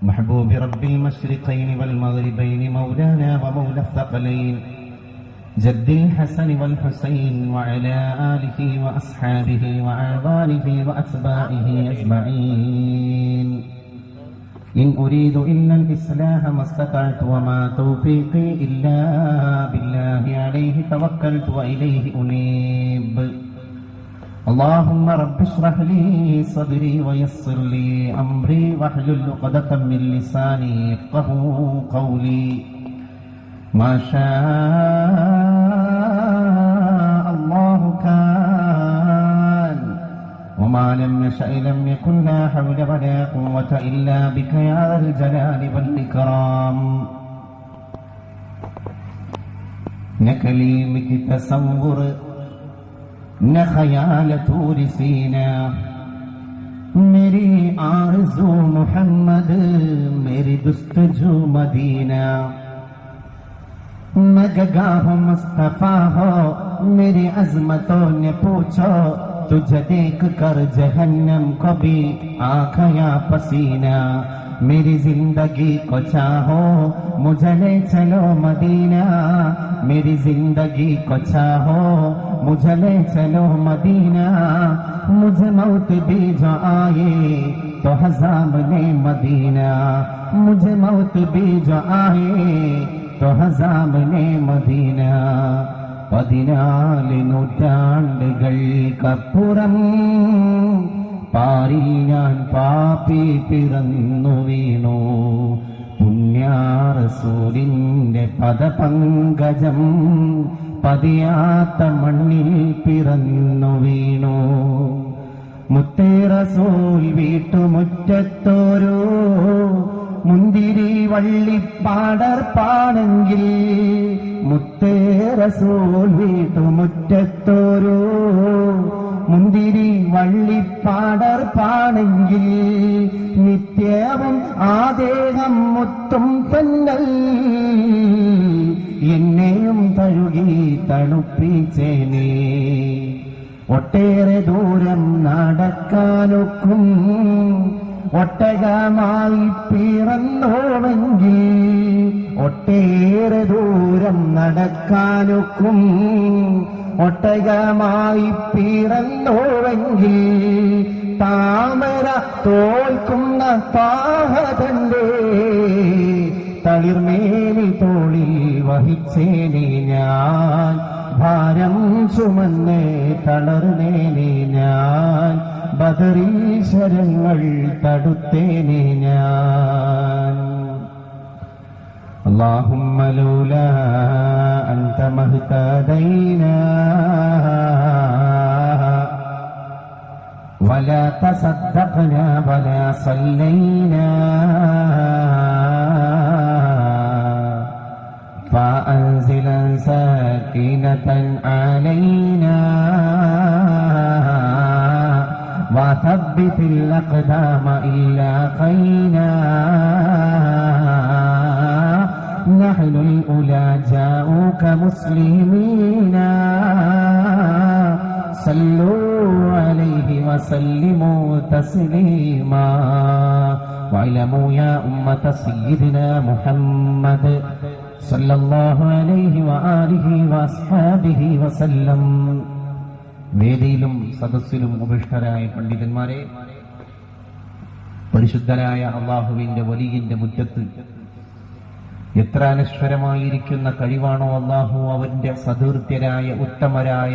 محبوب رب المشرقين والمغربين مولانا ومولى الثقلين جد الحسن والحسين وعلى آله وأصحابه وأعوانه وأتباعه أجمعين. إن أريد إلا الإصلاح ما استطعت وما توفيقي إلا بالله عليه توكلت وإليه أنيب. اللهم رب اشرح لي صدري ويسر لي أمري واحلل عقدة من لساني يفقهوا قولي. ما شاء الله كان وما لم يشأ لم يكن لا حول ولا قوة إلا بك يا ذا الجلال والإكرام. न कलीम की तसव्वुर न ख्याल तूर सीना मेरी आरज़ू मुहम्मद मेरी दुस्तजू मदीना. मगगा हो मुस्तफा हो मेरी अज़मतों ने पूछो तुझे देख कर जहन्नम को भी आँख या पसीना. मेरी जिंदगी को चाहो मुझे ले चलो मदीना. मेरी जिंदगी को चाहो मुझे ले चलो मदीना. मुझे मौत भी जो आए तो हज़ामने मदीना. मुझे मौत भी जो आए तो हज़ामने मदीना. 14 നൂറ്റാണ്ടുകൾക്കപ്പുറം പാരിൽ ഞാൻ പാപി പിറന്നു വീണു. പുണ്യാറസൂലിന്റെ പദപങ്കജം പതിയാത്ത മണ്ണിൽ പിറന്നു വീണു. മുത്തേ റസൂൽ വീട്ടുമുറ്റത്തോരോ മുന്തിരി വള്ളിപ്പാടർപ്പാണെങ്കിൽ മുത്തേ റസൂൽ വീട്ടുമുറ്റത്തോരോ മുന്തിരി വള്ളിപ്പാടർപ്പാണെങ്കിൽ നിത്യവും ആദേഹം മുത്തും തന്നൽ എന്നെയും തഴുകി തണുപ്പിച്ചേനേ. ഒട്ടേറെ ദൂരം നടക്കാനൊക്കും ഒട്ടകമായി പിറന്നോവെങ്കിൽ ഒട്ടേറെ ദൂരം നടക്കാനൊക്കും ഒട്ടകമായി പിറന്നോവെങ്കിൽ താമര തോൽക്കുന്ന പാഹതന്റെ തളിർമേനി തോളിൽ വഹിച്ചേനെ ഞാൻ. ഭാരം ചുമന്ന് തളർന്നേനെ ഞാൻ. ബദറിൽ ശരങ്ങൾ തടുത്തേനെ ഞാൻ. اللهم لولا أنت ما اهتدينا ولا تصدقنا ولا صلينا فأنزلا سكينة علينا وثبت الأقدام إلا قينا. نحن الأولى جاءوك مسلمين صلوا عليه وسلموا تسليما. واعلموا يا أمة سيدنا محمد صلى الله عليه وآله وأصحابه وسلم. വേദിയിലും സദസ്സിലും ഉപവിഷ്ടരായ പണ്ഡിതന്മാരെ, പരിശുദ്ധരായ അള്ളാഹുവിന്റെ വലിയിന്റെ മുറ്റത്ത് എത്ര അനശ്വരമായിരിക്കുന്ന കഴിവാണോ അള്ളാഹു അവന്റെ സതീർത്ഥ്യരായ ഉത്തമരായ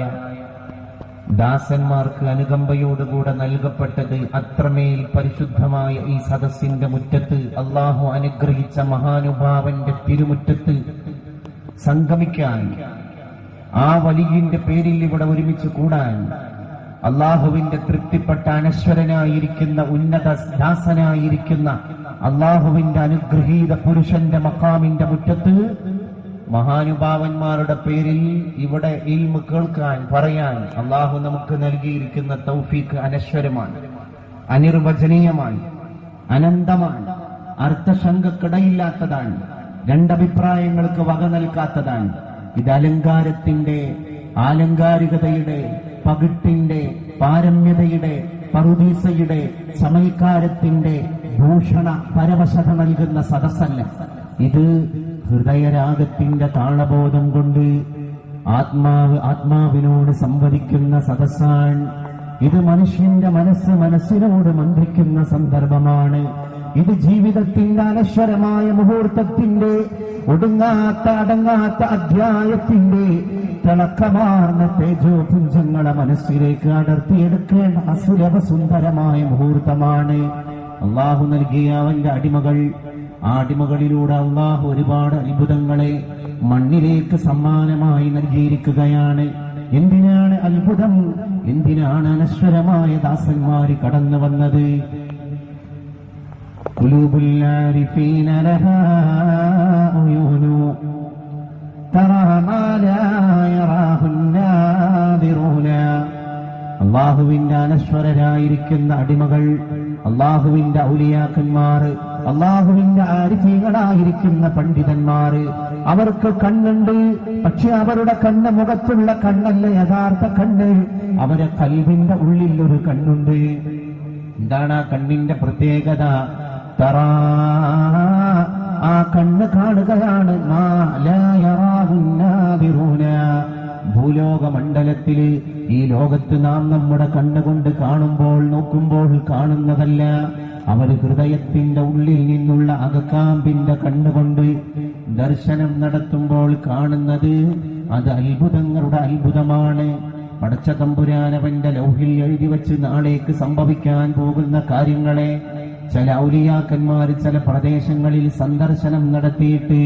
ദാസന്മാർക്ക് അനുകമ്പയോടുകൂടെ നൽകപ്പെട്ടത്. അത്രമേൽ പരിശുദ്ധമായ ഈ സദസ്സിന്റെ മുറ്റത്ത് അള്ളാഹു അനുഗ്രഹിച്ച മഹാനുഭാവന്റെ തിരുമുറ്റത്ത് സംഗമിക്കാൻ, ആ വലിയിന്റെ പേരിൽ ഇവിടെ ഒരുമിച്ച് കൂടാൻ, അള്ളാഹുവിന്റെ തൃപ്തിപ്പെട്ട അനശ്വരനായിരിക്കുന്ന ഉന്നത ദാസനായിരിക്കുന്ന അള്ളാഹുവിന്റെ അനുഗ്രഹീത പുരുഷന്റെ മഖാമിന്റെ മുറ്റത്ത് മഹാനുഭാവന്മാരുടെ പേരിൽ ഇവിടെ ഇൽമ് കേൾക്കാൻ, പറയാൻ അള്ളാഹു നമുക്ക് നൽകിയിരിക്കുന്ന തൗഫീഖ് അനശ്വരമാണ്, അനിർവചനീയമാണ്, അനന്തമാണ്, അർത്ഥശങ്കക്കിടയില്ലാത്തതാണ്, രണ്ടഭിപ്രായങ്ങൾക്ക് വക നൽകാത്തതാണ്. ഇത് അലങ്കാരത്തിന്റെ, ആലങ്കാരികതയുടെ, പകിട്ടിന്റെ, പാരമ്യതയുടെ, പറുദീസയുടെ, സമയക്കാരത്തിന്റെ, ഭൂഷണ പരവശത നൽകുന്ന സദസ്സല്ല. ഇത് ഹൃദയരാഗത്തിന്റെ താളബോധം കൊണ്ട് ആത്മാവിനോട് സംവദിക്കുന്ന സദസ്സാണ്. ഇത് മനുഷ്യന്റെ മനസ്സിനോട് മന്ത്രിക്കുന്ന സന്ദർഭമാണ്. ഇത് ജീവിതത്തിന്റെ അനശ്വരമായ മുഹൂർത്തത്തിന്റെ അടങ്ങാത്ത അധ്യായത്തിന്റെ തിളക്കമാർന്ന തേജോപുഞ്ചങ്ങളെ മനസ്സിലേക്ക് അടർത്തിയെടുക്കേണ്ട അസുലഭ സുന്ദരമായ മുഹൂർത്തമാണ്. അള്ളാഹു നൽകിയ അവന്റെ അടിമകളിലൂടെ അള്ളാഹു ഒരുപാട് അത്ഭുതങ്ങളെ മണ്ണിലേക്ക് സമ്മാനമായി നൽകിയിരിക്കുകയാണ്. എന്തിനാണ് അത്ഭുതം? എന്തിനാണ് അനശ്വരമായ ദാസന്മാര് കടന്നു വന്നത്? ഖുലൂബുൽ ആരിഫീന ലഹാ ഉയൂനു തറാ മാ ലാ യറാഹു നാദിറൂന. അള്ളാഹുവിന്റെ അനശ്വരരായിരിക്കുന്ന അടിമകൾ, അള്ളാഹുവിന്റെ ഔലിയാക്കന്മാർ, അള്ളാഹുവിന്റെ ആരിഫീകളായിരിക്കുന്ന പണ്ഡിതന്മാര്, അവർക്ക് കണ്ണുണ്ട്. പക്ഷെ അവരുടെ കണ്ണ് മുഖത്തുള്ള കണ്ണല്ല യഥാർത്ഥ കണ്ണ്. അവരെ ഖൽബിന്റെ ഉള്ളിൽ ഒരു കണ്ണുണ്ട്. എന്താണ് ആ കണ്ണിന്റെ പ്രത്യേകത? തറാ, ആ കണ്ണ് കാണുകയാണ്. മാ ലാ യറാഹു നാദിറൂന. ഭൂലോകമണ്ഡലത്തില് ഈ ലോകത്ത് നാം നമ്മുടെ കണ്ണുകൊണ്ട് നോക്കുമ്പോൾ കാണുന്നതല്ല. അവർ ഹൃദയത്തിന്റെ ഉള്ളിൽ നിന്നുള്ള അകക്കാമ്പിന്റെ കണ്ണുകൊണ്ട് ദർശനം നടത്തുമ്പോൾ കാണുന്നത് അത് അത്ഭുതങ്ങളുടെ അത്ഭുതമാണ്. പടച്ച തമ്പുരാനവന്റെ ലൗഹിൽ എഴുതി വെച്ച് നാളേക്ക് സംഭവിക്കാൻ പോകുന്ന കാര്യങ്ങളെ ചില ഔലിയാക്കന്മാർ ചില പ്രദേശങ്ങളിൽ സന്ദർശനം നടത്തിയിട്ട്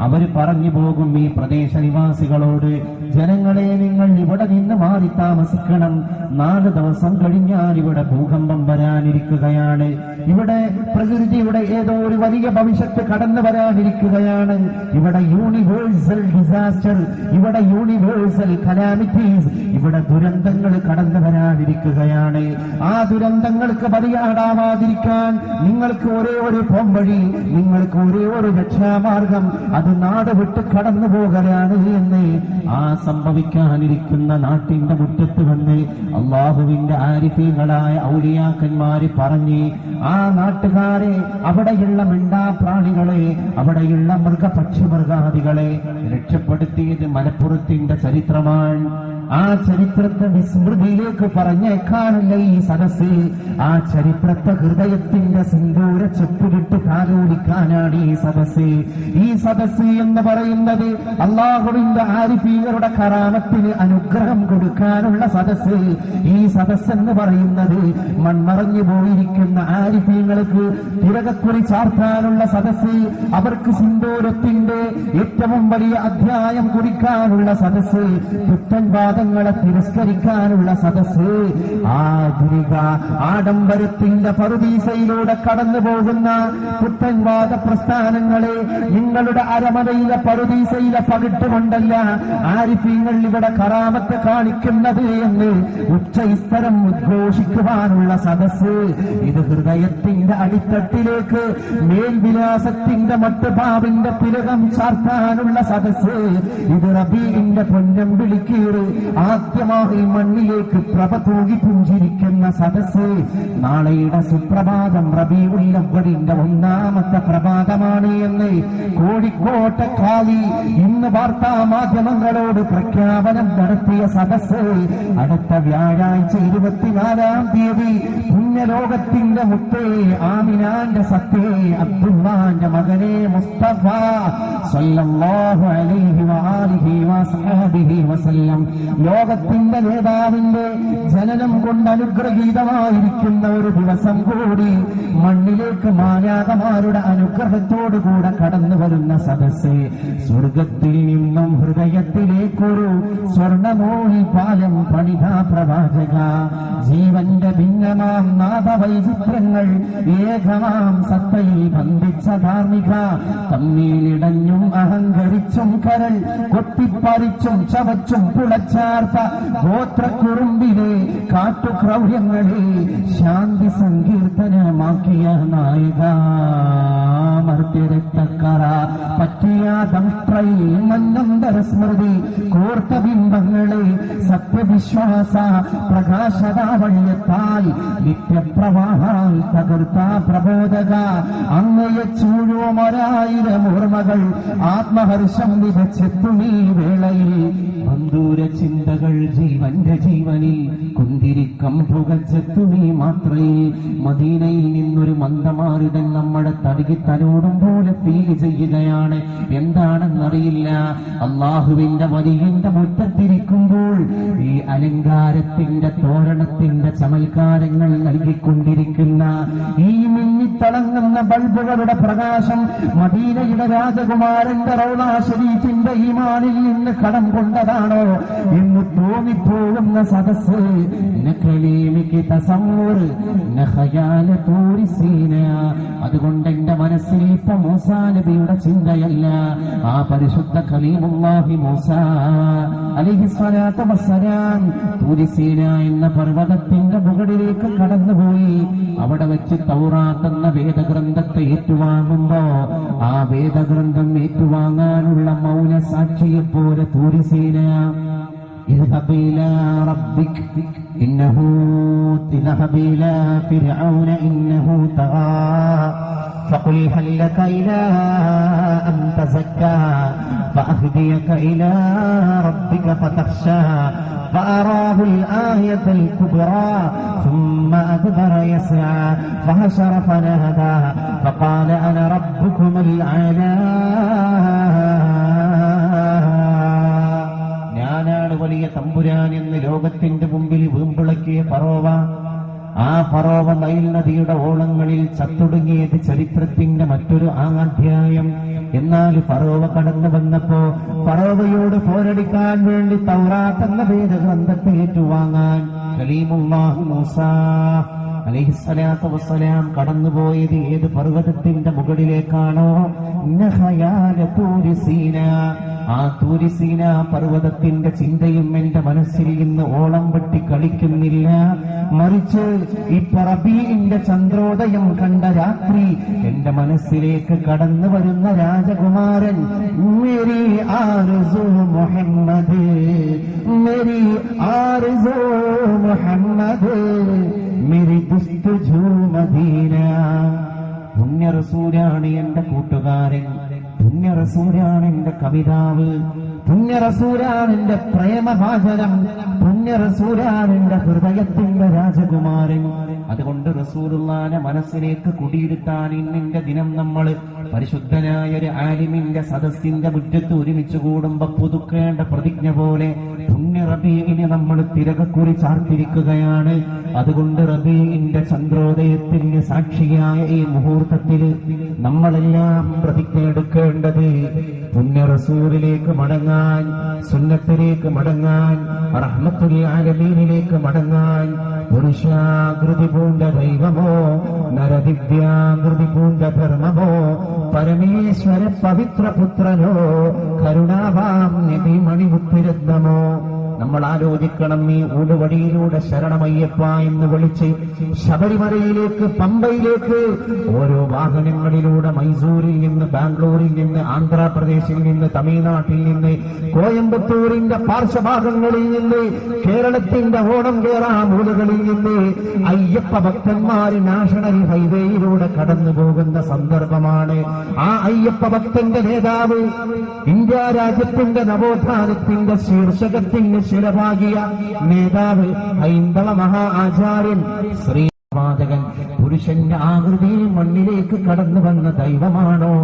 അവർ പറഞ്ഞു പോകും ഈ പ്രദേശ നിവാസികളോട്, ജനങ്ങളെ നിങ്ങൾ ഇവിടെ നിന്ന് മാറി താമസിക്കണം. 4 ദിവസം കഴിഞ്ഞാൽ ഇവിടെ ഭൂകമ്പം വരാനിരിക്കുകയാണ്. ഇവിടെ പ്രകൃതിയുടെ ഏതോ ഒരു വലിയ ഭവിഷ്യത്ത് കടന്നു വരാനിരിക്കുകയാണ്. ഇവിടെ യൂണിവേഴ്സൽ ഡിസാസ്റ്റർ, ഇവിടെ യൂണിവേഴ്സൽ കലാമിറ്റീസ്, ഇവിടെ ദുരന്തങ്ങൾ കടന്നു വരാനിരിക്കുകയാണ്. ആ ദുരന്തങ്ങൾക്ക് ബലിയാടാവാതിരിക്കാൻ നിങ്ങൾക്ക് ഒരേ ഒരു പോംവഴി, നിങ്ങൾക്ക് ഒരേ ഒരു രക്ഷാമാർഗം, അത് നാട് വിട്ട് കടന്നു പോകലാണ് എന്ന് ആ സംഭവിക്കാനിരിക്കുന്ന നാട്ടിന്റെ മുറ്റത്ത് വന്ന് അള്ളാഹുവിന്റെ ആരിഫീകളായ ഔലിയാക്കന്മാര് പറഞ്ഞ് ആ നാട്ടുകാരെ, അവിടെയുള്ള മിണ്ടാപ്രാണികളെ, അവിടെയുള്ള മൃഗാദികളെ രക്ഷപ്പെടുത്തിയത് മലപ്പുറത്തിന്റെ ചരിത്രമാണ്. ആ ചരിത്രത്തെ വിസ്മൃതിയിലേക്ക് പറഞ്ഞേക്കാനല്ല ഈ സദസ്സ്. ആ ചരിത്രത്തെ ഹൃദയത്തിന്റെ സിന്ദൂര ചെപ്പിലിട്ട് കാലോടിക്കാനാണ് ഈ സദസ്സ്. ഈ സദസ്സ് എന്ന് പറയുന്നത് അള്ളാഹുവിന്റെ ആരിഫീകളുടെ കറാമത്തിന് അനുഗ്രഹം കൊടുക്കാനുള്ള സദസ്സ്. ഈ സദസ്സ് എന്ന് പറയുന്നത് മൺമറഞ്ഞു പോയിരിക്കുന്ന ആരിഫീങ്ങൾക്ക് തിലകക്കുറി ചാർത്താനുള്ള സദസ്സ്, അവർക്ക് സിന്ദൂരത്തിന്റെ ഏറ്റവും വലിയ അധ്യായം കുറിക്കാനുള്ള സദസ്സ്, പുത്തൻവാദങ്ങളെ തിരസ്കരിക്കാനുള്ള സദസ്സ്, ആധുനിക ആഡംബരത്തിന്റെ പറുദീസയിലൂടെ കടന്നു പോകുന്ന പുത്തൻവാദ പ്രസ്ഥാനങ്ങളെ നിങ്ങളുടെ അരമനയിലെ പറുദീസയിലെ പകിട്ടുകൊണ്ടല്ല ആരിഫീങ്ങൾ ഇവിടെ കറാമത്ത് കാണിക്കുന്നത് എന്ന് ഉച്ചസ്ഥരം ഉദ്ഘോഷിക്കുവാനുള്ള സദസ്സ്. ഇത് ഹൃദയത്തിന്റെ അടിത്തട്ടിലേക്ക് മേൽവിലാസത്തിന്റെ മട്ടുപാവിന്റെ തിലകം ചാർത്താനുള്ള സദസ്സ്. ഇത് റബീഇന്റെ പൊന്നം വിളിക്കീറ് ആദ്യമായി മണ്ണിലേക്ക് പ്രഭ തൂകി പുഞ്ചിരിക്കുന്ന സദസ്സ്. നാളെയുടെ സുപ്രഭാതം റബീഉൽ അവ്വലിന്റെ 1ാമത്തെ പ്രഭാതമാണ് എന്ന് കോഴിക്കോട്ടെ ഖാലി ഇന്ന് വാർത്താ മാധ്യമങ്ങളോട് പ്രഖ്യാപനം നടത്തിയ സദസ്സ്. അടുത്ത വ്യാഴാഴ്ച 24-ാം തീയതി പുണ്യലോകത്തിന്റെ മുത്തേ ആമിനാന്റെ സത്തേ അബ്ദുല്ലാന്റെ മകനെ മുസ്തഫ സല്ലല്ലാഹു അലൈഹി വആലിഹി വസഹബിഹി വസല്ലം, ലോകത്തിന്റെ നേതാവിന്റെ ജനനം കൊണ്ട് അനുഗ്രഹീതമായിരിക്കുന്ന ഒരു ദിവസം കൂടി മണ്ണിലേക്ക് മാലാഖമാരുടെ അനുഗ്രഹത്തോടുകൂടെ കടന്നു വരുന്ന സദസ്സ്. സ്വർഗത്തിൽ നിന്നും ഹൃദയത്തിലേക്കൊരു സ്വർണമോഹി പാലം പണിത പ്രവാചക, ജീവന്റെ ഭിന്നമാം നാദവൈചിത്രങ്ങൾ ഏകമാം സത്തയിൽ ബന്ധിച്ച ധാർമ്മിക, തമ്മിലിടഞ്ഞും അഹങ്കരിച്ചും കരൾ കൊത്തിപ്പറിച്ചും ചവച്ചും പുളച്ചാർത്ത ഗോത്രക്കുറുമ്പിലെ കാട്ടുക്രൗര്യങ്ങളെ ശാന്തി സങ്കീർത്തനമാക്കിയ നായക തിരത്തക്കറ പറ്റിയ ദംഷ്ട്രൈ മന്നന്തര സ്മൃതി കോർത്ത ബിംബങ്ങളെ സത്യവിശ്വാസ പ്രകാശതാവള്യത്താൽ നിത്യപ്രവാഹാൽ തകർത്ത പ്രബോധക അങ്ങയെ ചൂഴും 1000 ഓർമ്മകൾ ആത്മഹർഷം വിതച്ചെത്തുമീ വേളയിൽ ബന്ധൂര ചിന്തകൾ ജീവന്റെ ജീവനിൽ കുന്തിരിക്കം പുകച്ചെത്തുമീ മാത്രയിൽ മദീനയിൽ നിന്നൊരു മന്ദമാരുതൻ നമ്മുടെ തലയോടും പോലെ ഫീൽ ചെയ്യുകയാണ്. എന്താണെന്നറിയില്ല. അള്ളാഹുവിന്റെ വലിയന്റെ മുറ്റത്തിരിക്കുമ്പോൾ ഈ അലങ്കാരത്തിന്റെ തോരണത്തിന്റെ ചമൽക്കാരങ്ങൾ നൽകിക്കൊണ്ടിരിക്കുന്ന ഈ മിന്നിത്തിളങ്ങുന്ന ബൾബുകളുടെ പ്രകാശം മദീനയുടെ രാജകുമാരന്റെ റൗളാ ശരീഫിന്റെ ഈമാനിൽ നിന്ന് കടം കൊണ്ടതാണോ എന്ന് തോന്നിപ്പോകുന്ന സദസ്സ്. അതുകൊണ്ട് എന്റെ മനസ്സിൽ ഇപ്പൊ മൂസാ നബിയുടെ ചിന്തയല്ല, ആ പരിശുദ്ധ കലീമുല്ലാഹി മൂസാ അലൈഹിസ്സലാത്തു വസ്സലാം തൂരി സീന എന്ന പർവ്വതത്തിന്റെ മുകളിലേക്ക് കടന്നുപോയി. അവിടെ വെച്ച് തൗറാത്ത് എന്ന വേദഗ്രന്ഥത്തെ ഏറ്റുവാങ്ങുമ്പോ ആ വേദഗ്രന്ഥം ഏറ്റുവാങ്ങാനുള്ള മൗന സാക്ഷിയെ പോലെ തൂരി സീന اذهب إلى ربك إنه اذهب إلى فرعون إنه طغى فقل هل لك إلى أن تزكى فأهديك إلى ربك فتخشى فأراه الآية الكبرى ثم أدبر يسعى فحشر فنادى فقال أنا ربكم الأعلى. ഞാനാണ് വലിയ തമ്പുരാൻ എന്ന് ലോകത്തിന്റെ മുമ്പിൽ വീമ്പിളക്കിയ ഫറോവ. ആ ഫറോവ നൈൽ നദിയുടെ ഓളങ്ങളിൽ ചത്തൊടുങ്ങിയത് ചരിത്രത്തിന്റെ മറ്റൊരു അധ്യായം. എന്നാൽ ഫറോവ കടന്നു വന്നപ്പോ ഫറോവയോട് പോരടിക്കാൻ വേണ്ടി തൗറാത്ത് എന്ന വേദഗ്രന്ഥത്തെ ഏറ്റുവാങ്ങാൻ കലീമുല്ലാഹി മൂസാ അലൈഹിസ്സലാത്തു വസ്സലാം കടന്നുപോയത് ഏത് പർവ്വതത്തിന്റെ മുകളിലേക്കാണോ? ആ തൂരി സീന പർവ്വതത്തിന്റെ ചിന്തയും എന്റെ മനസ്സിൽ ഇന്ന് ഓളം വെട്ടി കളിക്കുന്നില്ല. മറിച്ച് ഈ റബീഇന്റെ ചന്ദ്രോദയം കണ്ട രാത്രി എന്റെ മനസ്സിലേക്ക് കടന്നു വരുന്ന രാജകുമാരൻ മേരി ആർസു മുഹമ്മദ്, മേരി ആർസു മുഹമ്മദ്, മേരി ദുസ്തുജു മദീന. പുണ്യ റസൂലാണ് എന്റെ കൂട്ടുകാരൻ, പുണ്യ റസൂലാണ് എന്റെ കവിതാവ്, പുണ്യ റസൂലാണ് എന്റെ പ്രേമഭാജനം, പുണ്യ റസൂലാണ് എന്റെ ഹൃദയത്തിന്റെ രാജകുമാരൻ. അതുകൊണ്ട് റസൂലുള്ളാഹിന്റെ മനസ്സിലേക്ക് കുടിയിരുത്താൻ ഇന്നിന്റെ ദിനം നമ്മൾ പരിശുദ്ധനായ ഒരു ആലിമിന്റെ സദസ്സിന്റെ മുറ്റത്ത് ഒരുമിച്ച് കൂടുമ്പോ പുതുക്കേണ്ട പ്രതിജ്ഞ പോലെ പുണ്യ റബീഇനെ നമ്മൾ തിരകക്കുറി ചാർത്തിരിക്കുകയാണ്. അതുകൊണ്ട് റബീഇന്റെ ചന്ദ്രോദയത്തിന് സാക്ഷിയായ ഈ മുഹൂർത്തത്തിൽ നമ്മളെല്ലാം പ്രതിജ്ഞ എടുക്കേണ്ടത് പുണ്യ റസൂലിലേക്ക് മടങ്ങാൻ, സുന്നത്തിലേക്ക് മടങ്ങാൻ, റഹ്മത്തുൽ ആലമീനിലേക്ക് മടങ്ങാൻ. പുരുഷാകൃതി പൂണ്ട ദൈവമോ നരദിവ്യാകൃതി പൂണ്ട ധർമ്മമോ പരമേശ്വര പവിത്ര പുത്രനോ കരുണാവാം നബി മണിമുത്തുരത്നമോ. നമ്മൾ ആലോചിക്കണം, ഈ ഊടുവടിയിലൂടെ ശരണമയ്യപ്പ എന്ന് വിളിച്ച് ശബരിമലയിലേക്ക്, പമ്പയിലേക്ക് ഓരോ വാഹനങ്ങളിലൂടെ മൈസൂരിൽ നിന്ന്, ബാംഗ്ലൂരിൽ നിന്ന്, ആന്ധ്രാപ്രദേശിൽ നിന്ന്, തമിഴ്നാട്ടിൽ നിന്ന്, കോയമ്പത്തൂരിന്റെ പാർശ്വഭാഗങ്ങളിൽ നിന്ന്, കേരളത്തിന്റെ ഓണം കേറാ മൂലകളിൽ നിന്ന് അയ്യപ്പ ഭക്തന്മാര് നാഷണൽ ഹൈവേയിലൂടെ കടന്നു പോകുന്ന സന്ദർഭമാണ്. ആ അയ്യപ്പ ഭക്തന്റെ നേതാവ്, ഇന്ത്യ രാജ്യത്തിന്റെ നവോത്ഥാനത്തിന്റെ ശീർഷകത്തിന് ശിലഭാഗിയ നേതാവ്, ഹൈന്ദവ മഹാ ആചാര്യൻ ശ്രീപാദകൻ പുരുഷന്റെ ആകൃതിയിൽ മണ്ണിലേക്ക് കടന്നു വന്ന ദൈവമാണോ?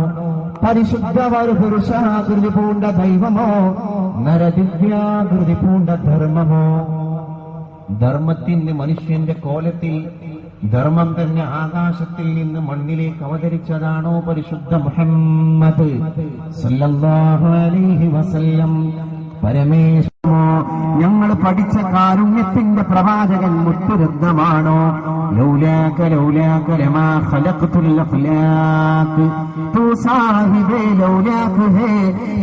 പരിശുദ്ധ പുരുഷാകൃതി പൂണ്ട ദൈവമോ നരദിവ്യാകൃതി പൂണ്ട ധർമ്മമോ? ധർമ്മത്തിന് മനുഷ്യന്റെ കോലത്തിൽ, ധർമ്മം തന്നെ ആകാശത്തിൽ നിന്ന് മണ്ണിലേക്ക് അവതരിച്ചതാണോ പരിശുദ്ധ മുഹമ്മദ് സല്ലല്ലാഹു അലൈഹി വസല്ലം? പരമേശ്വര ഞങ്ങൾ പഠിച്ച കാരുണ്യത്തിന്റെ പ്രവാചകൻ മുത്തുരത്നമാണോ? ലൗലാക ലൗലാക ലമാ ഖലഖതുൽ അഖ്ലാഖ് തൂ സാഹിബേ ലൗലാഖ് ഹേ.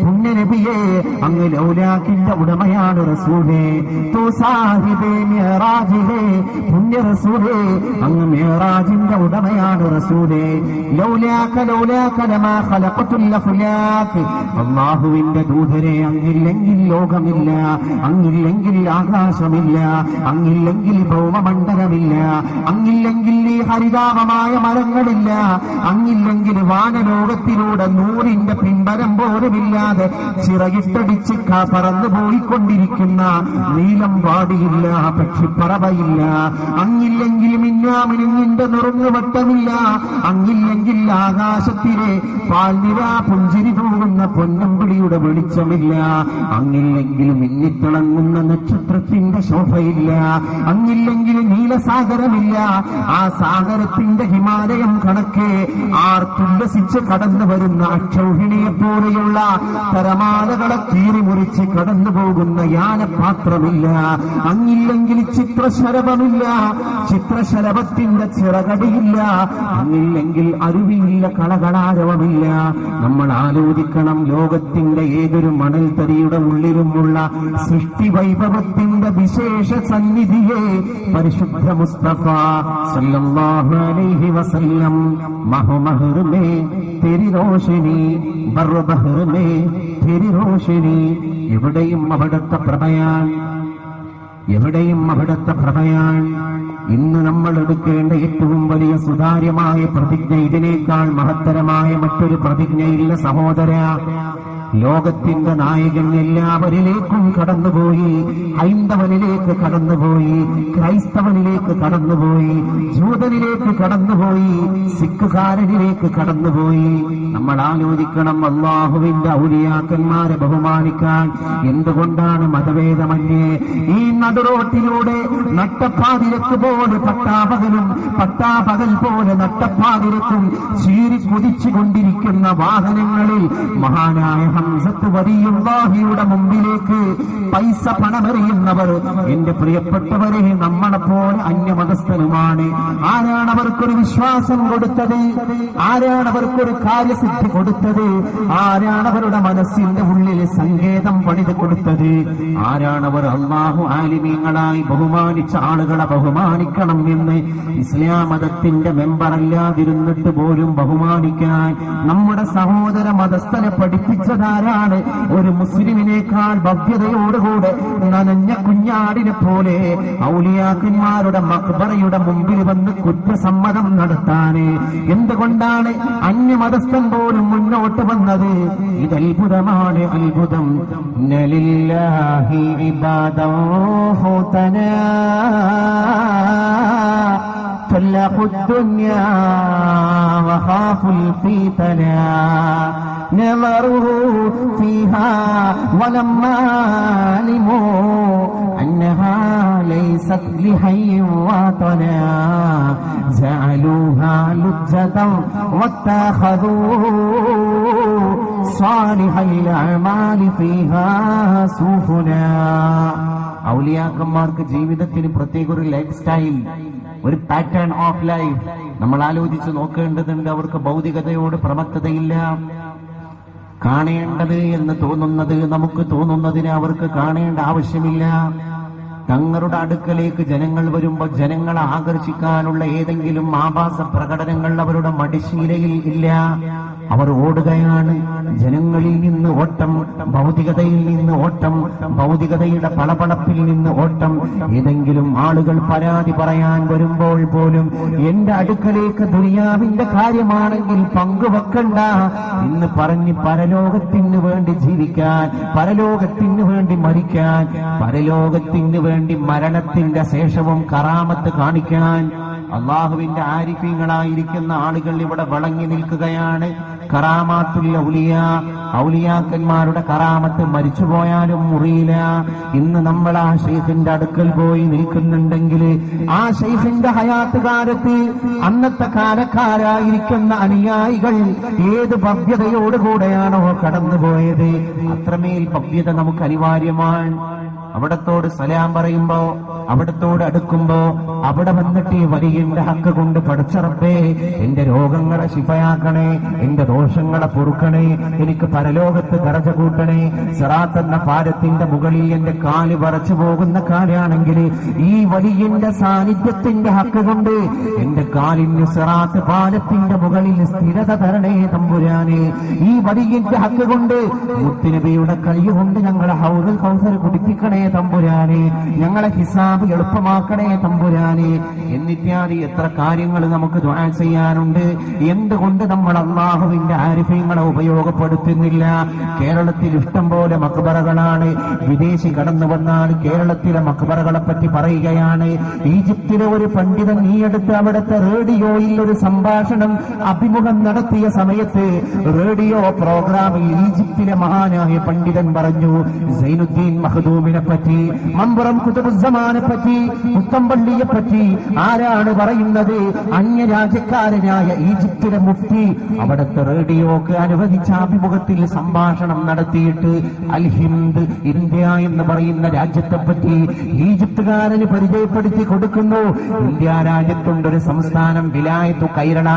പുണ്യനബിയേ, അങ്ങ് ലൗലാഖിന്റെ ഉടമയാണ് റസൂലേ. തൂ സാഹിബേ മിഅ്റാജ് ഹേ. പുണ്യ റസൂലേ, അങ്ങ് മിഅ്റാജിന്റെ ഉടമയാണ് റസൂലേ. ലൗലാക ലൗലാക ലമാ ഖലഖതുൽ അഖ്ലാഖ്. അല്ലാഹുവിന്റെ ദൂതരെ, അങ്ങില്ലെങ്കിൽ ലോകമില്ല, അങ്ങില്ലെങ്കിൽ ആകാശമില്ല, അങ്ങില്ലെങ്കിൽ ഭൗമമണ്ഡലമില്ല, അങ്ങില്ലെങ്കിൽ ഈ ഹരിതാപമായ മരങ്ങളില്ല, അങ്ങില്ലെങ്കിൽ വാനലോകത്തിലൂടെ നൂറിന്റെ പിൻബലം പോലുമില്ലാതെ ചിറകിട്ടടിച്ച് പറന്നു പോയിക്കൊണ്ടിരിക്കുന്ന നീലം പാടിയില്ല, പക്ഷിപ്പറവയില്ല, അങ്ങില്ലെങ്കിൽ മിന്നാമിനുങ്ങിന്റെ നുറുങ്ങുവട്ടമില്ല, അങ്ങില്ലെങ്കിൽ ആകാശത്തിലെ പാൽനിര പുഞ്ചിരി തൂകുന്ന പൊന്നമ്പിളിയുടെ വെളിച്ചമില്ല, അങ്ങില്ലെങ്കിൽ മിന്നിത്തിളങ്ങുന്ന നക്ഷത്രത്തിന്റെ ശോഭയില്ല, അങ്ങില്ലെങ്കിൽ നീലസാഗരമില്ല, ആ സാഗരത്തിന്റെ ഹിമാലയം കണക്കെ ആർത്തുല്ലസിച്ച് കടന്നു വരുന്ന അക്ഷൗഹിണിയെ പോലെയുള്ള തരമാലകളെ കീറിമുറിച്ച് കടന്നു പോകുന്ന യാനപാത്രമില്ല, അങ്ങില്ലെങ്കിൽ ചിത്രശലഭമില്ല, ചിത്രശലഭത്തിന്റെ ചിറകടിയില്ല, അങ്ങില്ലെങ്കിൽ അരുവിയില്ല, കളകളാരവമില്ല. നമ്മൾ ആലോചിക്കണം, ലോകത്തിന്റെ ഏതൊരു മണൽത്തരിയുടെ ഉള്ളിലുമുള്ള സൃഷ്ടി വൈഭവത്തിന്റെ വിശേഷ സന്നിധിയെ പരിശുദ്ധ മുസ്തഫ സല്ലല്ലാഹു അലൈഹി വസല്ലം മഹ്മഹർ മേ തെരി റോഷനി ബർ ബഹർ മേ തെരി റോഷനി. എവിടെയും അവിടുത്തെ പ്രഭയാൻ, എവിടെയും അവിടുത്തെ പ്രഭയാൻ. ഇന്ന് നമ്മൾ എടുക്കേണ്ട ഏറ്റവും വലിയ സുതാര്യമായ പ്രതിജ്ഞ, ഇതിനേക്കാൾ മഹത്തരമായ മറ്റൊരു പ്രതിജ്ഞയില്ല സഹോദര. ലോകത്തിന്റെ നായകൻ എല്ലാവരിലേക്കും കടന്നുപോയി. ഹൈന്ദവനിലേക്ക് കടന്നുപോയി, ക്രൈസ്തവനിലേക്ക് കടന്നുപോയി, ജൂതനിലേക്ക് കടന്നുപോയി, സിഖുകാരനിലേക്ക് കടന്നുപോയി. നമ്മൾ ആലോചിക്കണം, അല്ലാഹുവിന്റെ ഔലിയാക്കന്മാരെ ബഹുമാനിക്കാൻ എന്തുകൊണ്ടാണ് മതഭേദമന്യേ ഈ നടുറോട്ടിലൂടെ നട്ടപ്പാതിരക്ക് പോലെ പട്ടാപകലും പട്ടാപകൽ പോലെ നട്ടപ്പാതിരക്കും ചീരി കുതിച്ചുകൊണ്ടിരിക്കുന്ന വാഹനങ്ങളിൽ മഹാനായ ഹംസത്ത് വലിയുള്ളാഹിയുടെ മുമ്പിലേക്ക് പൈസ പണമെറിയുന്നവർ, എന്റെ പ്രിയപ്പെട്ടവരെ, നമ്മളെപ്പോലെ അന്യമതസ്ഥനുമാണ്. ആരാണ് അവർക്കൊരു വിശ്വാസം കൊടുത്തത്? ആരാണ് അവർക്കൊരു കാര്യസിദ്ധി കൊടുത്തത്? ആരാണ് അവരുടെ മനസ്സിന്റെ ഉള്ളിൽ സങ്കേതം പണിത് കൊടുത്തത്? ആരാണവർ? അല്ലാഹു ആലിമീങ്ങളായി ബഹുമാനിച്ച ആളുകളെ ബഹുമാനിക്കണം എന്ന് ഇസ്ലാം മതത്തിന്റെ മെമ്പറല്ലാതിരുന്നിട്ട് പോലും ബഹുമാനിക്കാൻ നമ്മുടെ സഹോദര മതസ്ഥനെ പഠിപ്പിച്ചതാരാണ്? ഒരു മുസ്ലിമിനേക്കാൾ ഭവ്യതയോടുകൂടെ നനഞ്ഞ കുഞ്ഞാടിനെ പോലെ ഔലിയാക്കന്മാരുടെ മഖ്ബറയുടെ മുമ്പിൽ വന്ന് കുറ്റസമ്മതം നടത്താന് എന്തുകൊണ്ടാണ് അന്യമതസ്ഥൻ പോലും മുന്നോട്ട് വന്നത്? ഇത് അത്ഭുതമാണ്, അത്ഭുതം. നലില്ലാഹി ഇബാദൻ ഫുതനാ طلقوا الدنيا وخافوا الفتنة نظروا فيها ولما علموا أنها ليست لحي وطنا جعلوها لجة واتخذوا صالح الأعمال فيها سفنا. ഔലിയാക്കന്മാർക്ക് ജീവിതത്തിന് പ്രത്യേക ഒരു ലൈഫ് സ്റ്റൈൽ, ഒരു പാറ്റേൺ ഓഫ് ലൈഫ് നമ്മൾ ആലോചിച്ച് നോക്കേണ്ടതുണ്ട്. അവർക്ക് ഭൗതികതയോട് പ്രമത്തതയില്ല. കാണേണ്ടത് എന്ന് തോന്നുന്നത് നമുക്ക് തോന്നുന്നതിന് അവർക്ക് കാണേണ്ട ആവശ്യമില്ല. തങ്ങളുടെ അടുക്കലേക്ക് ജനങ്ങൾ വരുമ്പോൾ ജനങ്ങളെ ആകർഷിക്കാനുള്ള ഏതെങ്കിലും ആഭാസ പ്രകടനങ്ങൾ അവരുടെ മടിശീലയിൽ ഇല്ല. അവർ ഓടുകയാണ്. ജനങ്ങളിൽ നിന്ന് ഓട്ടം, ഭൗതികതയിൽ നിന്ന് ഓട്ടം, ഭൗതികതയുടെ പളപളപ്പിൽ നിന്ന് ഓട്ടം. ഏതെങ്കിലും ആളുകൾ പരാതി പറയാൻ വരുമ്പോൾ പോലും എന്റെ അടുക്കലേക്ക് ദുനിയാവിന്റെ കാര്യമാണെങ്കിൽ പങ്കുവെക്കണ്ട എന്ന് പറഞ്ഞ് പരലോകത്തിന് വേണ്ടി ജീവിക്കാൻ, പരലോകത്തിന് വേണ്ടി മരിക്കാൻ, പരലോകത്തിന് വേണ്ടി മരണത്തിന്റെ ശേഷവും കറാമത്ത് കാണിക്കാൻ അള്ളാഹുവിന്റെ ആരിഫീങ്ങളായിരിക്കുന്ന ആളുകൾ ഇവിടെ വിളങ്ങി നിൽക്കുകയാണ്. കറാമാത്തുൽ ഔലിയ, ഔലിയാക്കന്മാരുടെ കറാമത്ത് മരിച്ചുപോയാലും മുറിയില്ല. ഇന്ന് നമ്മൾ ആ ശൈഖിന്റെ അടുക്കൽ പോയി നിൽക്കുന്നുണ്ടെങ്കിൽ ആ ശൈഖിന്റെ ഹയാത്ത് കാലത്ത് അന്നത്തെ കാലക്കാരായിരിക്കുന്ന അനുയായികൾ ഏത് ഭവ്യതയോടുകൂടെയാണോ കടന്നുപോയത്, അത്രമേൽ ഭവ്യത നമുക്ക് അനിവാര്യമാണ്. അവിടത്തോട് സലാം പറയുമ്പോ, അവിടത്തോട് അടുക്കുമ്പോ, അവിടെ വന്നിട്ട് ഈ വലിയന്റെ ഹക്ക് കൊണ്ട് പടച്ച റബ്ബേ എന്റെ രോഗങ്ങളെ ശിഫയാക്കണേ, എന്റെ ദോഷങ്ങളെ പൊറുക്കണേ, എനിക്ക് പരലോകത്ത് ദറജ കൂട്ടണേ. സിറാത്ത് എന്ന പാലത്തിന്റെ മുകളിൽ എന്റെ കാല് വറച്ചു പോകുന്ന കാലാണെങ്കിൽ ഈ വലിയന്റെ സാന്നിധ്യത്തിന്റെ ഹക്ക് കൊണ്ട് എന്റെ കാലിന് സിറാത്ത് പാലത്തിന്റെ മുകളിൽ സ്ഥിരത തരണേ തമ്പുരാനെ. ഈ വലിയന്റെ ഹക്ക് കൊണ്ട് മുത്തുനബിയുടെ കൈകൊണ്ട് ഞങ്ങളെ ഹൗദുൽ കൗസർ കുടിപ്പിക്കണേ തമ്പുരാനെ, ഞങ്ങളെ ഹിസാബ് എളുപ്പമാക്കണേ തമ്പുരാനെ. എന്നിത്യാദി എത്ര കാര്യങ്ങൾ നമുക്ക് ദുആ ചെയ്യാനുണ്ട്. എന്തുകൊണ്ട് നമ്മൾ അല്ലാഹുവിന്റെ ആരിഫീങ്ങളെ ഉപയോഗപ്പെടുത്തുന്നില്ല? കേരളത്തിൽ ഇഷ്ടം പോലെ മക്ബറകളാണ്. വിദേശി കടന്നു വന്നാൽ കേരളത്തിലെ മക്ബറകളെ പറ്റി പറയുകയാണ്. ഈജിപ്തിലെ ഒരു പണ്ഡിതൻ ഈ അടുത്ത് അവിടുത്തെ റേഡിയോയിൽ ഒരു സംഭാഷണം അഭിമുഖം നടത്തിയ സമയത്ത് റേഡിയോ പ്രോഗ്രാമിൽ ഈജിപ്തിലെ മഹാനായ പണ്ഡിതൻ പറഞ്ഞു സൈനുദ്ദീൻ മഖ്ദൂമിനെ പറ്റി, മമ്പുറം ഖുതുബുസ്സമാനെ പറ്റി, മുത്തമ്പള്ളിയെ പറ്റി ആരാണ് പറയുന്നത്? അന്യരാജ്യക്കാരനായ ഈജിപ്തിലെ മുഫ്തി അവിടുത്തെ റേഡിയോക്ക് അനുവദിച്ച അഭിമുഖത്തിൽ സംഭാഷണം നടത്തിയിട്ട് അൽ ഹിന്ദ്, ഇന്ത്യ എന്ന് പറയുന്ന രാജ്യത്തെ പറ്റി ഈജിപ്തുകാരന് പരിചയപ്പെടുത്തി കൊടുക്കുന്നു. ഇന്ത്യ രാജ്യത്തുണ്ടൊരു സംസ്ഥാനം വിലായത്തു കേരള.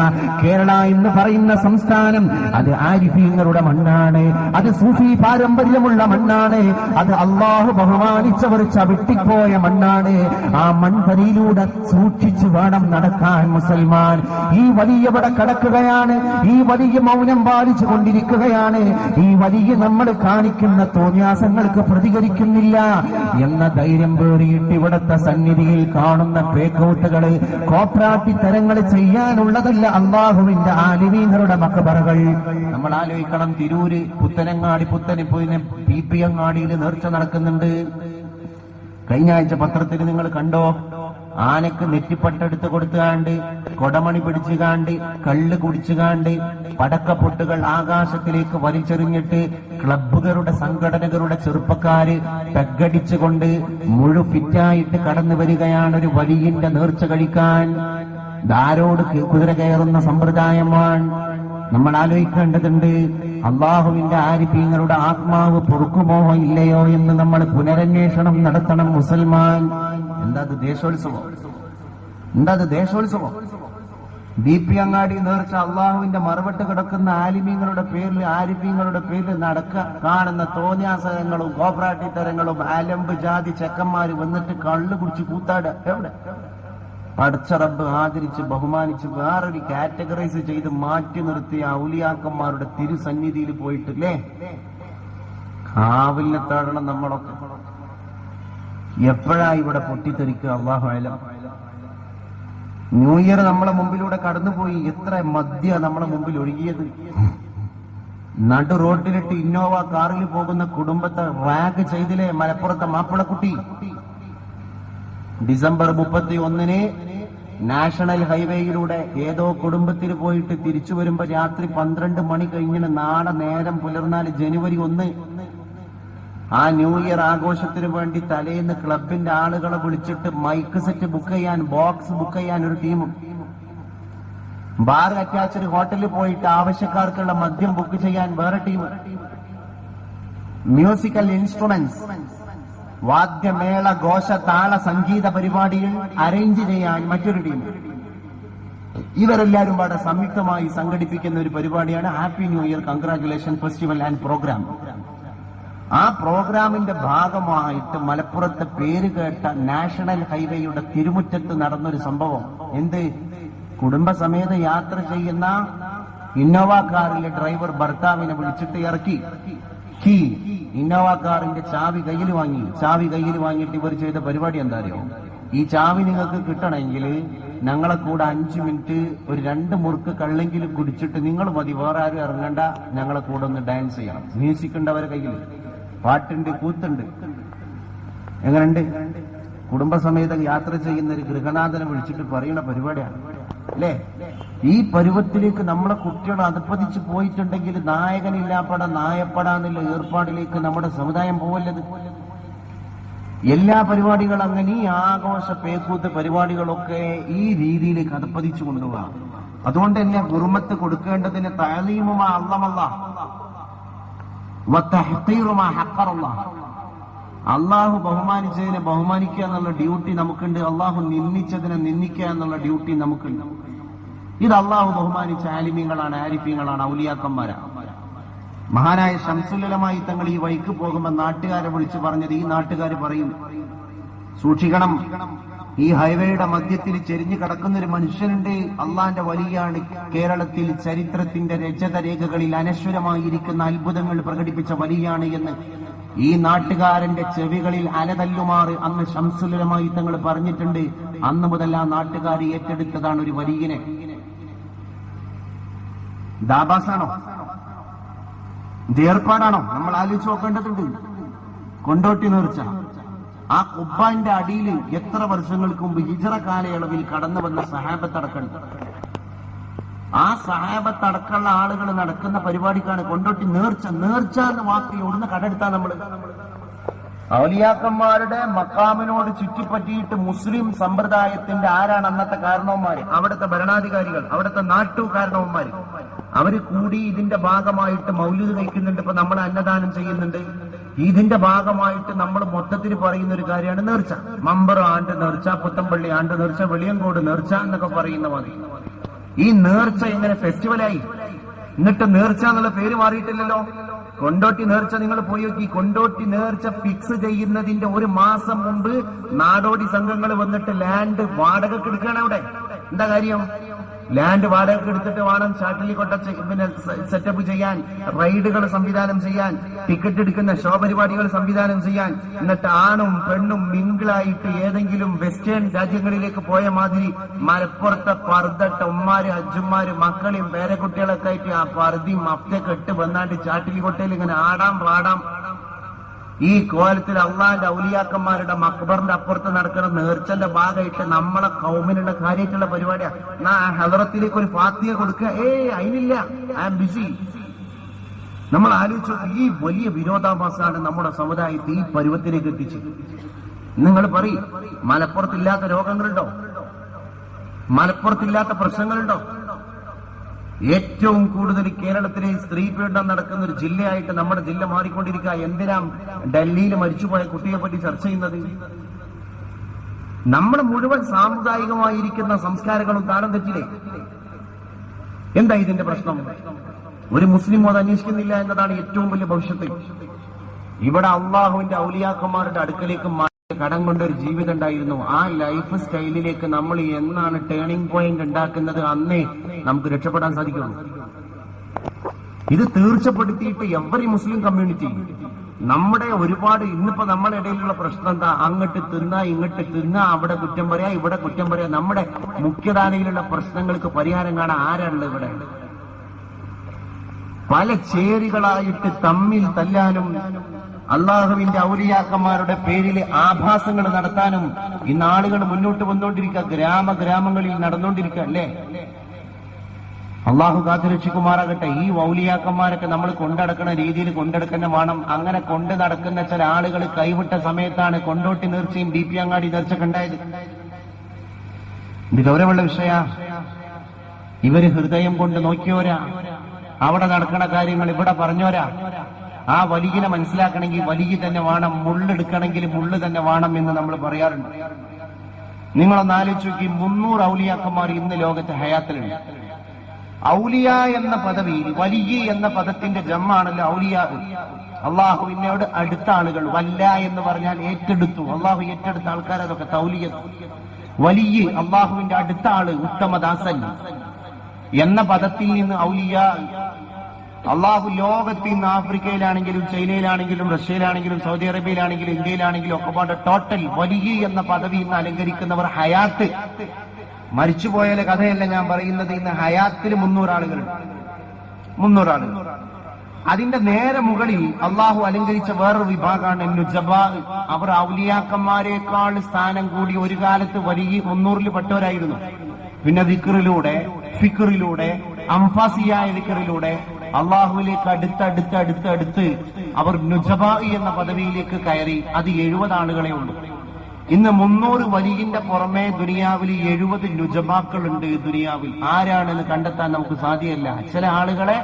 കേരള എന്ന് പറയുന്ന സംസ്ഥാനം അത് ആരിഫീങ്ങളുടെ മണ്ണാണ്, അത് സൂഫി പാരമ്പര്യമുള്ള മണ്ണാണ്, അത് അള്ളാഹു ബഹുമാനിച്ചവർ ചവിട്ടിപ്പോയ മണ്ണാണ്. ആ മൺതരിയിലൂടെ സൂക്ഷിച്ചു വേണം നടക്കാൻ മുസൽമാൻ. ഈ വലിയ ഇവിടെ കടക്കുകയാണ്, ഈ വലിയ മൗനം പാലിച്ചു കൊണ്ടിരിക്കുകയാണ്. ഈ വലിയ നമ്മൾ കാണിക്കുന്ന തോന്യാസങ്ങൾക്ക് പ്രതികരിക്കുന്നില്ല എന്ന ധൈര്യം പേറിയിട്ട് ഇവിടത്തെ സന്നിധിയിൽ കാണുന്ന പേക്കൗട്ടുകള്, കോപ്രാട്ടി തരങ്ങൾ ചെയ്യാനുള്ളതല്ല അള്ളാഹുവിന്റെ ആലിമീങ്ങളുടെ മക്ബറകൾ. നമ്മൾ ആലോചിക്കണം, തിരൂര് പുത്തനങ്ങാടി പുത്തനിപ്പുവിനെ പി അങ്ങാടിയിൽ നേർച്ച നടക്കുന്നുണ്ട്. കഴിഞ്ഞ ആഴ്ച പത്രത്തിൽ നിങ്ങൾ കണ്ടോ? ആനക്ക് നെറ്റിപ്പട്ടെടുത്ത് കൊടുത്തുകാണ്ട്, കൊടമണി പിടിച്ചുകാണ്ട്, കള്ള് കുടിച്ചുകാണ്ട്, പടക്കപ്പൊട്ടുകൾ ആകാശത്തിലേക്ക് വലിച്ചെറിഞ്ഞിട്ട് ക്ലബ്ബുകളുടെ സംഘടനകളുടെ ചെറുപ്പക്കാര് പെഗടിച്ചുകൊണ്ട് മുഴുഫിറ്റായിട്ട് കടന്നു വരികയാണ് ഒരു വലിയന്റെ നേർച്ച കഴിക്കാൻ. ധാരോട് കുതിര കയറുന്ന സമ്പ്രദായമാണ്. നമ്മൾ ആലോചിക്കേണ്ടതുണ്ട്, അള്ളാഹുവിന്റെ ആരിഫീങ്ങളുടെ ആത്മാവ് പൊറുക്കുമോ ഇല്ലയോ എന്ന് നമ്മൾ പുനരന്വേഷണം നടത്തണം മുസൽമാൻ. എന്താ ദേശോത്സവം? എന്താ ദേശോത്സവം? ബി അങ്ങാടി നേർച്ച അള്ളാഹുവിന്റെ മറുപട്ട് കിടക്കുന്ന ആലിമീങ്ങളുടെ പേരിൽ, ആരിഫീങ്ങളുടെ പേരിൽ കാണുന്ന തോന്യാസരങ്ങളും കോപ്രാട്ടിത്തരങ്ങളും അലമ്പ് ജാതി ചെക്കന്മാര് വന്നിട്ട് കള്ളു കുടിച്ച് കൂത്താട്. എവിടെ? പടച്ച റബ്ബ് ആദരിച്ച് ബഹുമാനിച്ച് വേറൊരു കാറ്റഗറൈസ് ചെയ്ത് മാറ്റി നിർത്തിയ ഔലിയാക്കന്മാരുടെ തിരുസന്നിധിയിൽ പോയിട്ടില്ലേ കാവിലിനെ താഴണം നമ്മളൊക്കെ. എപ്പോഴാ ഇവിടെ പൊട്ടിത്തെറിക്കുക? അല്ലാഹു അലം. ന്യൂ ഇയർ നമ്മളെ മുമ്പിലൂടെ കടന്നുപോയി. എത്ര മദ്യ നമ്മളെ മുമ്പിൽ ഒഴുകിയത്. നടു റോഡിലിട്ട് ഇന്നോവ കാറിൽ പോകുന്ന കുടുംബത്തെ റാഗ് ചെയ്തില്ലേ മലപ്പുറത്തെ മാപ്പിളക്കുട്ടി? ഡിസംബർ 31 നാഷണൽ ഹൈവേയിലൂടെ ഏതോ കുടുംബത്തിൽ പോയിട്ട് തിരിച്ചു വരുമ്പോ രാത്രി 12 മണി കഴിഞ്ഞിട്ട് നാളെ നേരം പുലർന്നാൽ ജനുവരി 1 ആ ന്യൂ ഇയർ ആഘോഷത്തിന് വേണ്ടി തലേന്ന് ക്ലബിന്റെ ആളുകളെ വിളിച്ചിട്ട് മൈക്ക് സെറ്റ് ബുക്ക് ചെയ്യാൻ, ബോക്സ് ബുക്ക് ചെയ്യാൻ ഒരു ടീമും, ബാർ അറ്റാച്ച്ഡ് ഹോട്ടലിൽ പോയിട്ട് ആവശ്യക്കാർക്കുള്ള മദ്യം ബുക്ക് ചെയ്യാൻ വേറെ ടീം, മ്യൂസിക്കൽ ഇൻസ്ട്രുമെന്റ്സ്, വാദ്യമേള ഘോഷ താള സംഗീത പരിപാടികൾ അറേഞ്ച് ചെയ്യാൻ മറ്റൊരു ടീം. ഇവരെല്ലാവരും പാടെ സംയുക്തമായി സംഘടിപ്പിക്കുന്ന ഒരു പരിപാടിയാണ് happy new year congratulation festival and program. ആ പ്രോഗ്രാമിന്റെ ഭാഗമായിട്ട് മലപ്പുറത്തെ പേര് കേട്ട നാഷണൽ ഹൈവേയുടെ തിരുമുറ്റത്ത് നടന്നൊരു സംഭവം. എന്ത്? കുടുംബസമേത യാത്ര ചെയ്യുന്ന ഇന്നോവ കാറിലെ ഡ്രൈവർ ഭർത്താവിനെ വിളിച്ചിട്ട് ഇറക്കി. കീ ഇന്നോവ കാറിന്റെ ചാവി കയ്യിൽ വാങ്ങിയിട്ട് ഇവർ ചെയ്ത പരിപാടി എന്താ അറിയോ? ഈ ചാവി നിങ്ങൾക്ക് കിട്ടണമെങ്കിൽ ഞങ്ങളെ കൂടെ 5 മിനിറ്റ് ഒരു 2 മുറുക്ക് കള്ളെങ്കിലും കുടിച്ചിട്ട് നിങ്ങൾ മതി, വേറെ ആരും ഇറങ്ങണ്ട, ഞങ്ങളെ കൂടെ ഒന്ന് ഡാൻസ് ചെയ്യണം. മ്യൂസിക് ഉണ്ട് അവരെ കയ്യിൽ, പാട്ടുണ്ട്, കൂത്തുണ്ട്. എങ്ങനെയുണ്ട്? കുടുംബസമേതം യാത്ര ചെയ്യുന്ന ഒരു ഗൃഹനാഥനെ വിളിച്ചിട്ട് പറയുന്ന പരിപാടിയാണ് അല്ലേ? ഈ പരുവത്തിലേക്ക് നമ്മളെ കുട്ടികൾ അധപ്പതിച്ചു പോയിട്ടുണ്ടെങ്കിൽ നായകനില്ലാപ്പട നായപ്പടാന്നുള്ള ഏർപ്പാടിലേക്ക് നമ്മുടെ സമുദായം പോവല്ലത്. എല്ലാ പരിപാടികളും അങ്ങനെ ഈ ആഘോഷ പേക്കൂത്ത് പരിപാടികളൊക്കെ ഈ രീതിയിലേക്ക് അധപ്പതിച്ചു കൊണ്ടുപോകാം. അതുകൊണ്ട് തന്നെ ഹുർമത്ത് കൊടുക്കേണ്ടതിന് തഅലീമുമാ അള്ളമല്ലാഹ് വതഹ്ഖീറുമാ ഹഖറല്ലാഹ്. അള്ളാഹു ബഹുമാനിച്ചതിനെ ബഹുമാനിക്കുക എന്നുള്ള ഡ്യൂട്ടി നമുക്കുണ്ട്, അള്ളാഹു നിന്ദിച്ചതിനെ നിന്ദിക്കുക എന്നുള്ള ഡ്യൂട്ടി നമുക്കുണ്ട്. ഇത് അള്ളാഹു ബഹുമാനിച്ച ആലിമീങ്ങളാണ്, ആരിഫീങ്ങളാണ്, ഔലിയാക്കന്മാരാണ്. മഹാനായ ശംസുലമായി തങ്ങൾ ഈ വഴിക്ക് പോകുമ്പോൾ നാട്ടുകാരെ വിളിച്ചു പറഞ്ഞത്, ഈ നാട്ടുകാർ പറയും, സൂക്ഷിക്കണം, ഈ ഹൈവേയുടെ മധ്യത്തിൽ ചെരിഞ്ഞു കിടക്കുന്ന ഒരു മനുഷ്യനുണ്ട്, അള്ളാന്റെ വലിയാണ്, കേരളത്തിൽ ചരിത്രത്തിന്റെ രചതരേഖകളിൽ അനശ്വരമായിരിക്കുന്ന അത്ഭുതങ്ങൾ പ്രകടിപ്പിച്ച വലിയാണ് എന്ന് ഈ നാട്ടുകാരന്റെ ചെവികളിൽ അലതല്ലുമാറ് അന്ന് ശംസുലമായി തങ്ങൾ പറഞ്ഞിട്ടുണ്ട്. അന്ന് മുതൽ ആ നാട്ടുകാർ ഏറ്റെടുത്തതാണ് ഒരു വലിയനെ. ദാബാസാണോ, ഇത് ഏർപ്പാടാണോ? നമ്മൾ ആലോചിച്ച് നോക്കേണ്ടതുണ്ട്. കൊണ്ടോട്ടി നേർച്ച, ആ കുബ്ബാന്റെ അടിയിൽ എത്ര വർഷങ്ങൾക്ക് മുമ്പ് ഹിജ്റ കാലയളവിൽ കടന്നു വന്ന സഹാബത്തടക്കമുണ്ട്. ആ സഹാബത്തടക്കമുള്ള ആളുകൾ നടക്കുന്ന പരിപാടിക്കാണ് കൊണ്ടോട്ടി നേർച്ച. നേർച്ച എന്ന വാക്ക് എവിടുന്ന് കടെടുത്താ നമ്മള്? ഔലിയാക്കന്മാരുടെ മക്കാമിനോട് ചുറ്റിപ്പറ്റിയിട്ട് മുസ്ലിം സമ്പ്രദായത്തിന്റെ ആരാണ് അന്നത്തെ കാരണവന്മാര്? അവിടുത്തെ ഭരണാധികാരികൾ, അവിടുത്തെ നാട്ടുകാരണവന്മാര്. അവര് കൂടി ഇതിന്റെ ഭാഗമായിട്ട് മൗലിദ് കഴിക്കുന്നുണ്ട്. ഇപ്പൊ നമ്മൾ അന്നദാനം ചെയ്യുന്നുണ്ട്. ഇതിന്റെ ഭാഗമായിട്ട് നമ്മൾ മൊത്തത്തിൽ പറയുന്ന ഒരു കാര്യമാണ് നേർച്ച. മമ്പർ ആണ്ട് നേർച്ച, പുത്തമ്പള്ളി ആണ്ട് നേർച്ച, വെളിയങ്കോട് നേർച്ച എന്നൊക്കെ പറയുന്ന മതി. ഈ നേർച്ച എങ്ങനെ ഫെസ്റ്റിവലായി? എന്നിട്ട് നേർച്ച എന്നുള്ള പേര് മാറിയിട്ടില്ലല്ലോ. കൊണ്ടോട്ടി നേർച്ച നിങ്ങൾ പോയി നോക്കി. കൊണ്ടോട്ടി നേർച്ച ഫിക്സ് ചെയ്യുന്നതിന്റെ ഒരു മാസം മുമ്പ് നാടോടി സംഘങ്ങൾ വന്നിട്ട് ലാൻഡ് വാടകയ്ക്ക് എടുക്കുകയാണ്. അവിടെ എന്താ കാര്യം? ലാൻഡ് വാടകയ്ക്ക് എടുത്തിട്ട് വേണം ഷാട്ടിലി കൊട്ട പിന്നെ സെറ്റപ്പ് ചെയ്യാൻ, റൈഡുകൾ സംവിധാനം ചെയ്യാൻ, ടിക്കറ്റ് എടുക്കുന്ന ഷോ പരിപാടികൾ സംവിധാനം ചെയ്യാൻ. എന്നിട്ട് ആണും പെണ്ണും മിങ്കിളായിട്ട് ഏതെങ്കിലും വെസ്റ്റേൺ രാജ്യങ്ങളിലേക്ക് പോയ മാതിരി മലപ്പുറത്തെ പർദ്ദട്ട ഉമ്മാര്, അജ്ജുമാര്, മക്കളെയും പേരക്കുട്ടികളൊക്കെ ആയിട്ട് ആ പർദ്ദയും മഫ്തൊക്കെ ഇട്ട് വന്നാണ്ട് ചാട്ടിലി കൊട്ടയിൽ ഇങ്ങനെ ആടാം പാടാം. ഈ കോലത്തിൽ അള്ളാന്റെ ഔലിയാക്കന്മാരുടെ മക്ബറിന്റെ അപ്പുറത്ത് നടക്കുന്ന നേർച്ചന്റെ ഭാഗമായിട്ട് നമ്മളെ കൗമിനുള്ള കാര്യമായിട്ടുള്ള പരിപാടിയാണ്. എന്നാ ഹദറത്തിലേക്ക് ഒരു ഫാത്തിഹ കൊടുക്കുക, അതിനില്ല, ഐ ആം ബിസി. നമ്മൾ ആലോചിച്ചു, ഈ വലിയ വിരോധാഭാസമാണ് നമ്മുടെ സമുദായത്തെ ഈ പരുവത്തിലേക്ക് എത്തിച്ചത്. നിങ്ങൾ പറയും, മലപ്പുറത്തില്ലാത്ത രോഗങ്ങളുണ്ടോ? മലപ്പുറത്തില്ലാത്ത പ്രശ്നങ്ങളുണ്ടോ? ഏറ്റവും കൂടുതൽ കേരളത്തിലെ സ്ത്രീ പീഡനം നടക്കുന്ന ഒരു ജില്ലയായിട്ട് നമ്മുടെ ജില്ല മാറിക്കൊണ്ടിരിക്കുക. എന്തിനാ ഡൽഹിയിൽ മരിച്ചുപോയ കുട്ടിയെ പറ്റി ചർച്ച ചെയ്യുന്നത്? നമ്മുടെ മുഴുവൻ സാമുദായികമായിരിക്കുന്ന സംസ്കാരങ്ങളും താളം തെറ്റില്ലേ? എന്താ ഇതിന്റെ പ്രശ്നം? ഒരു മുസ്ലിം അത് അന്വേഷിക്കുന്നില്ല എന്നതാണ് ഏറ്റവും വലിയ ഭവിഷ്യത്ത്. ഇവിടെ അള്ളാഹുവിന്റെ ഔലിയാക്കന്മാരുടെ അടുക്കലേക്ക് കടം കൊണ്ടൊരു ജീവിതം ഉണ്ടായിരുന്നു. ആ ലൈഫ് സ്റ്റൈലിലേക്ക് നമ്മൾ എന്നാണ് ടേണിംഗ് പോയിന്റ് ഉണ്ടാക്കുന്നത്, അന്നേ നമുക്ക് രക്ഷപ്പെടാൻ സാധിക്കുള്ളൂ. ഇത് തീർച്ചപ്പെടുത്തിയിട്ട് എവറി മുസ്ലിം കമ്മ്യൂണിറ്റി നമ്മുടെ ഒരുപാട് ഇന്നിപ്പോ നമ്മുടെ ഇടയിലുള്ള പ്രശ്നം എന്താ? അങ്ങോട്ട് തിന്നാ ഇങ്ങോട്ട് തിന്നാ, അവിടെ കുറ്റം പറയാ ഇവിടെ കുറ്റം പറയാ. നമ്മുടെ മുഖ്യധാരയിലുള്ള പ്രശ്നങ്ങൾക്ക് പരിഹാരം കാണാൻ ആരാണുള്ളത്? ഇവിടെ പല ചേരികളായിട്ട് തമ്മിൽ തല്ലാനും അള്ളാഹുവിന്റെ ഔലിയാക്കന്മാരുടെ പേരിൽ ആഭാസങ്ങൾ നടത്താനും ഇന്ന് ആളുകൾ മുന്നോട്ട് വന്നുകൊണ്ടിരിക്കുക. ഗ്രാമങ്ങളിൽ നടന്നുകൊണ്ടിരിക്കുക അല്ലേ? അള്ളാഹു കാത്തുരക്ഷിക്കുമാറാകട്ടെ. ഈ ഔലിയാക്കന്മാരൊക്കെ നമ്മൾ കൊണ്ടടക്കുന്ന രീതിയിൽ കൊണ്ടെടുക്കുന്ന വേണം. അങ്ങനെ കൊണ്ട് നടക്കുന്ന ചില ആളുകൾ കൈവിട്ട സമയത്താണ് കൊണ്ടോട്ടി നേർച്ചയും BP അങ്ങാടി നേർച്ചയൊക്കെ ഉണ്ടായത്. ഇത് ഗൗരവമുള്ള വിഷയ. ഇവര് ഹൃദയം കൊണ്ട് നോക്കിയോരാ. അവിടെ നടക്കുന്ന കാര്യങ്ങൾ ഇവിടെ പറഞ്ഞോരാ. ആ വലിയനെ മനസ്സിലാക്കണമെങ്കിൽ വലിയ തന്നെ വേണം, മുള്ളെടുക്കണമെങ്കിൽ മുള്ളു തന്നെ വേണം എന്ന് നമ്മൾ പറയാറുണ്ട്. നിങ്ങളൊന്ന് ആലോചിച്ച് നോക്കി, 300 ഔലിയാക്കന്മാർ ഇന്ന് ലോകത്ത് ഹയാത്തിലുണ്ട്. ഔലിയ എന്ന പദവി, വലിയ എന്ന പദത്തിന്റെ ജമ്മാണല്ലോ ഔലിയ. അള്ളാഹുവിനോട് അടുത്ത ആളുകൾ. വല്ല എന്ന് പറഞ്ഞാൽ ഏറ്റെടുത്തു, അള്ളാഹു ഏറ്റെടുത്ത ആൾക്കാർ, അതൊക്കെ തൗലിയ. വലിയ അള്ളാഹുവിന്റെ അടുത്ത ആള്, ഉത്തമദാസൻ എന്ന പദത്തിൽ നിന്ന് ഔലിയ. അള്ളാഹു ലോകത്തിൽ നിന്ന് ആഫ്രിക്കയിലാണെങ്കിലും ചൈനയിലാണെങ്കിലും റഷ്യയിലാണെങ്കിലും സൗദി അറേബ്യയിലാണെങ്കിലും ഇന്ത്യയിലാണെങ്കിലും ഒക്കെ പാട് ടോട്ടൽ വലിയ എന്ന പദവി ഇന്ന് അലങ്കരിക്കുന്നവർ ഹയാത്ത്. മരിച്ചുപോയാലെ കഥയല്ല ഞാൻ പറയുന്നത്. ഇന്ന് ഹയാത്തിൽ 300 ആളുകളുണ്ട്. 300 ആളുകൾ. അതിന്റെ നേരെ മുകളിൽ അള്ളാഹു അലങ്കരിച്ച വേറൊരു വിഭാഗമാണ് നുജബാ. അവർ ഔലിയാക്കന്മാരെക്കാൾ സ്ഥാനം കൂടി ഒരു കാലത്ത് വലിയ 300-ൽ പെട്ടവരായിരുന്നു. പിന്നെ ദിക്റിലൂടെ, ഫിക്റിലൂടെ, അംഫാസിയായ ദിക്റിലൂടെ അള്ളാഹുവിലേക്ക് അടുത്ത് അവർ നുജബാ എന്ന പദവിയിലേക്ക് കയറി. അത് 70 ആളുകളെ ഉള്ളൂ. ഇന്ന് 300 വലിയന്റെ പുറമെ ദുനിയാവിൽ 70 നുജബാക്കളുണ്ട്. ദുനിയാവിൽ ആരാണെന്ന് കണ്ടെത്താൻ നമുക്ക് സാധ്യമല്ല. ചില ആളുകളെ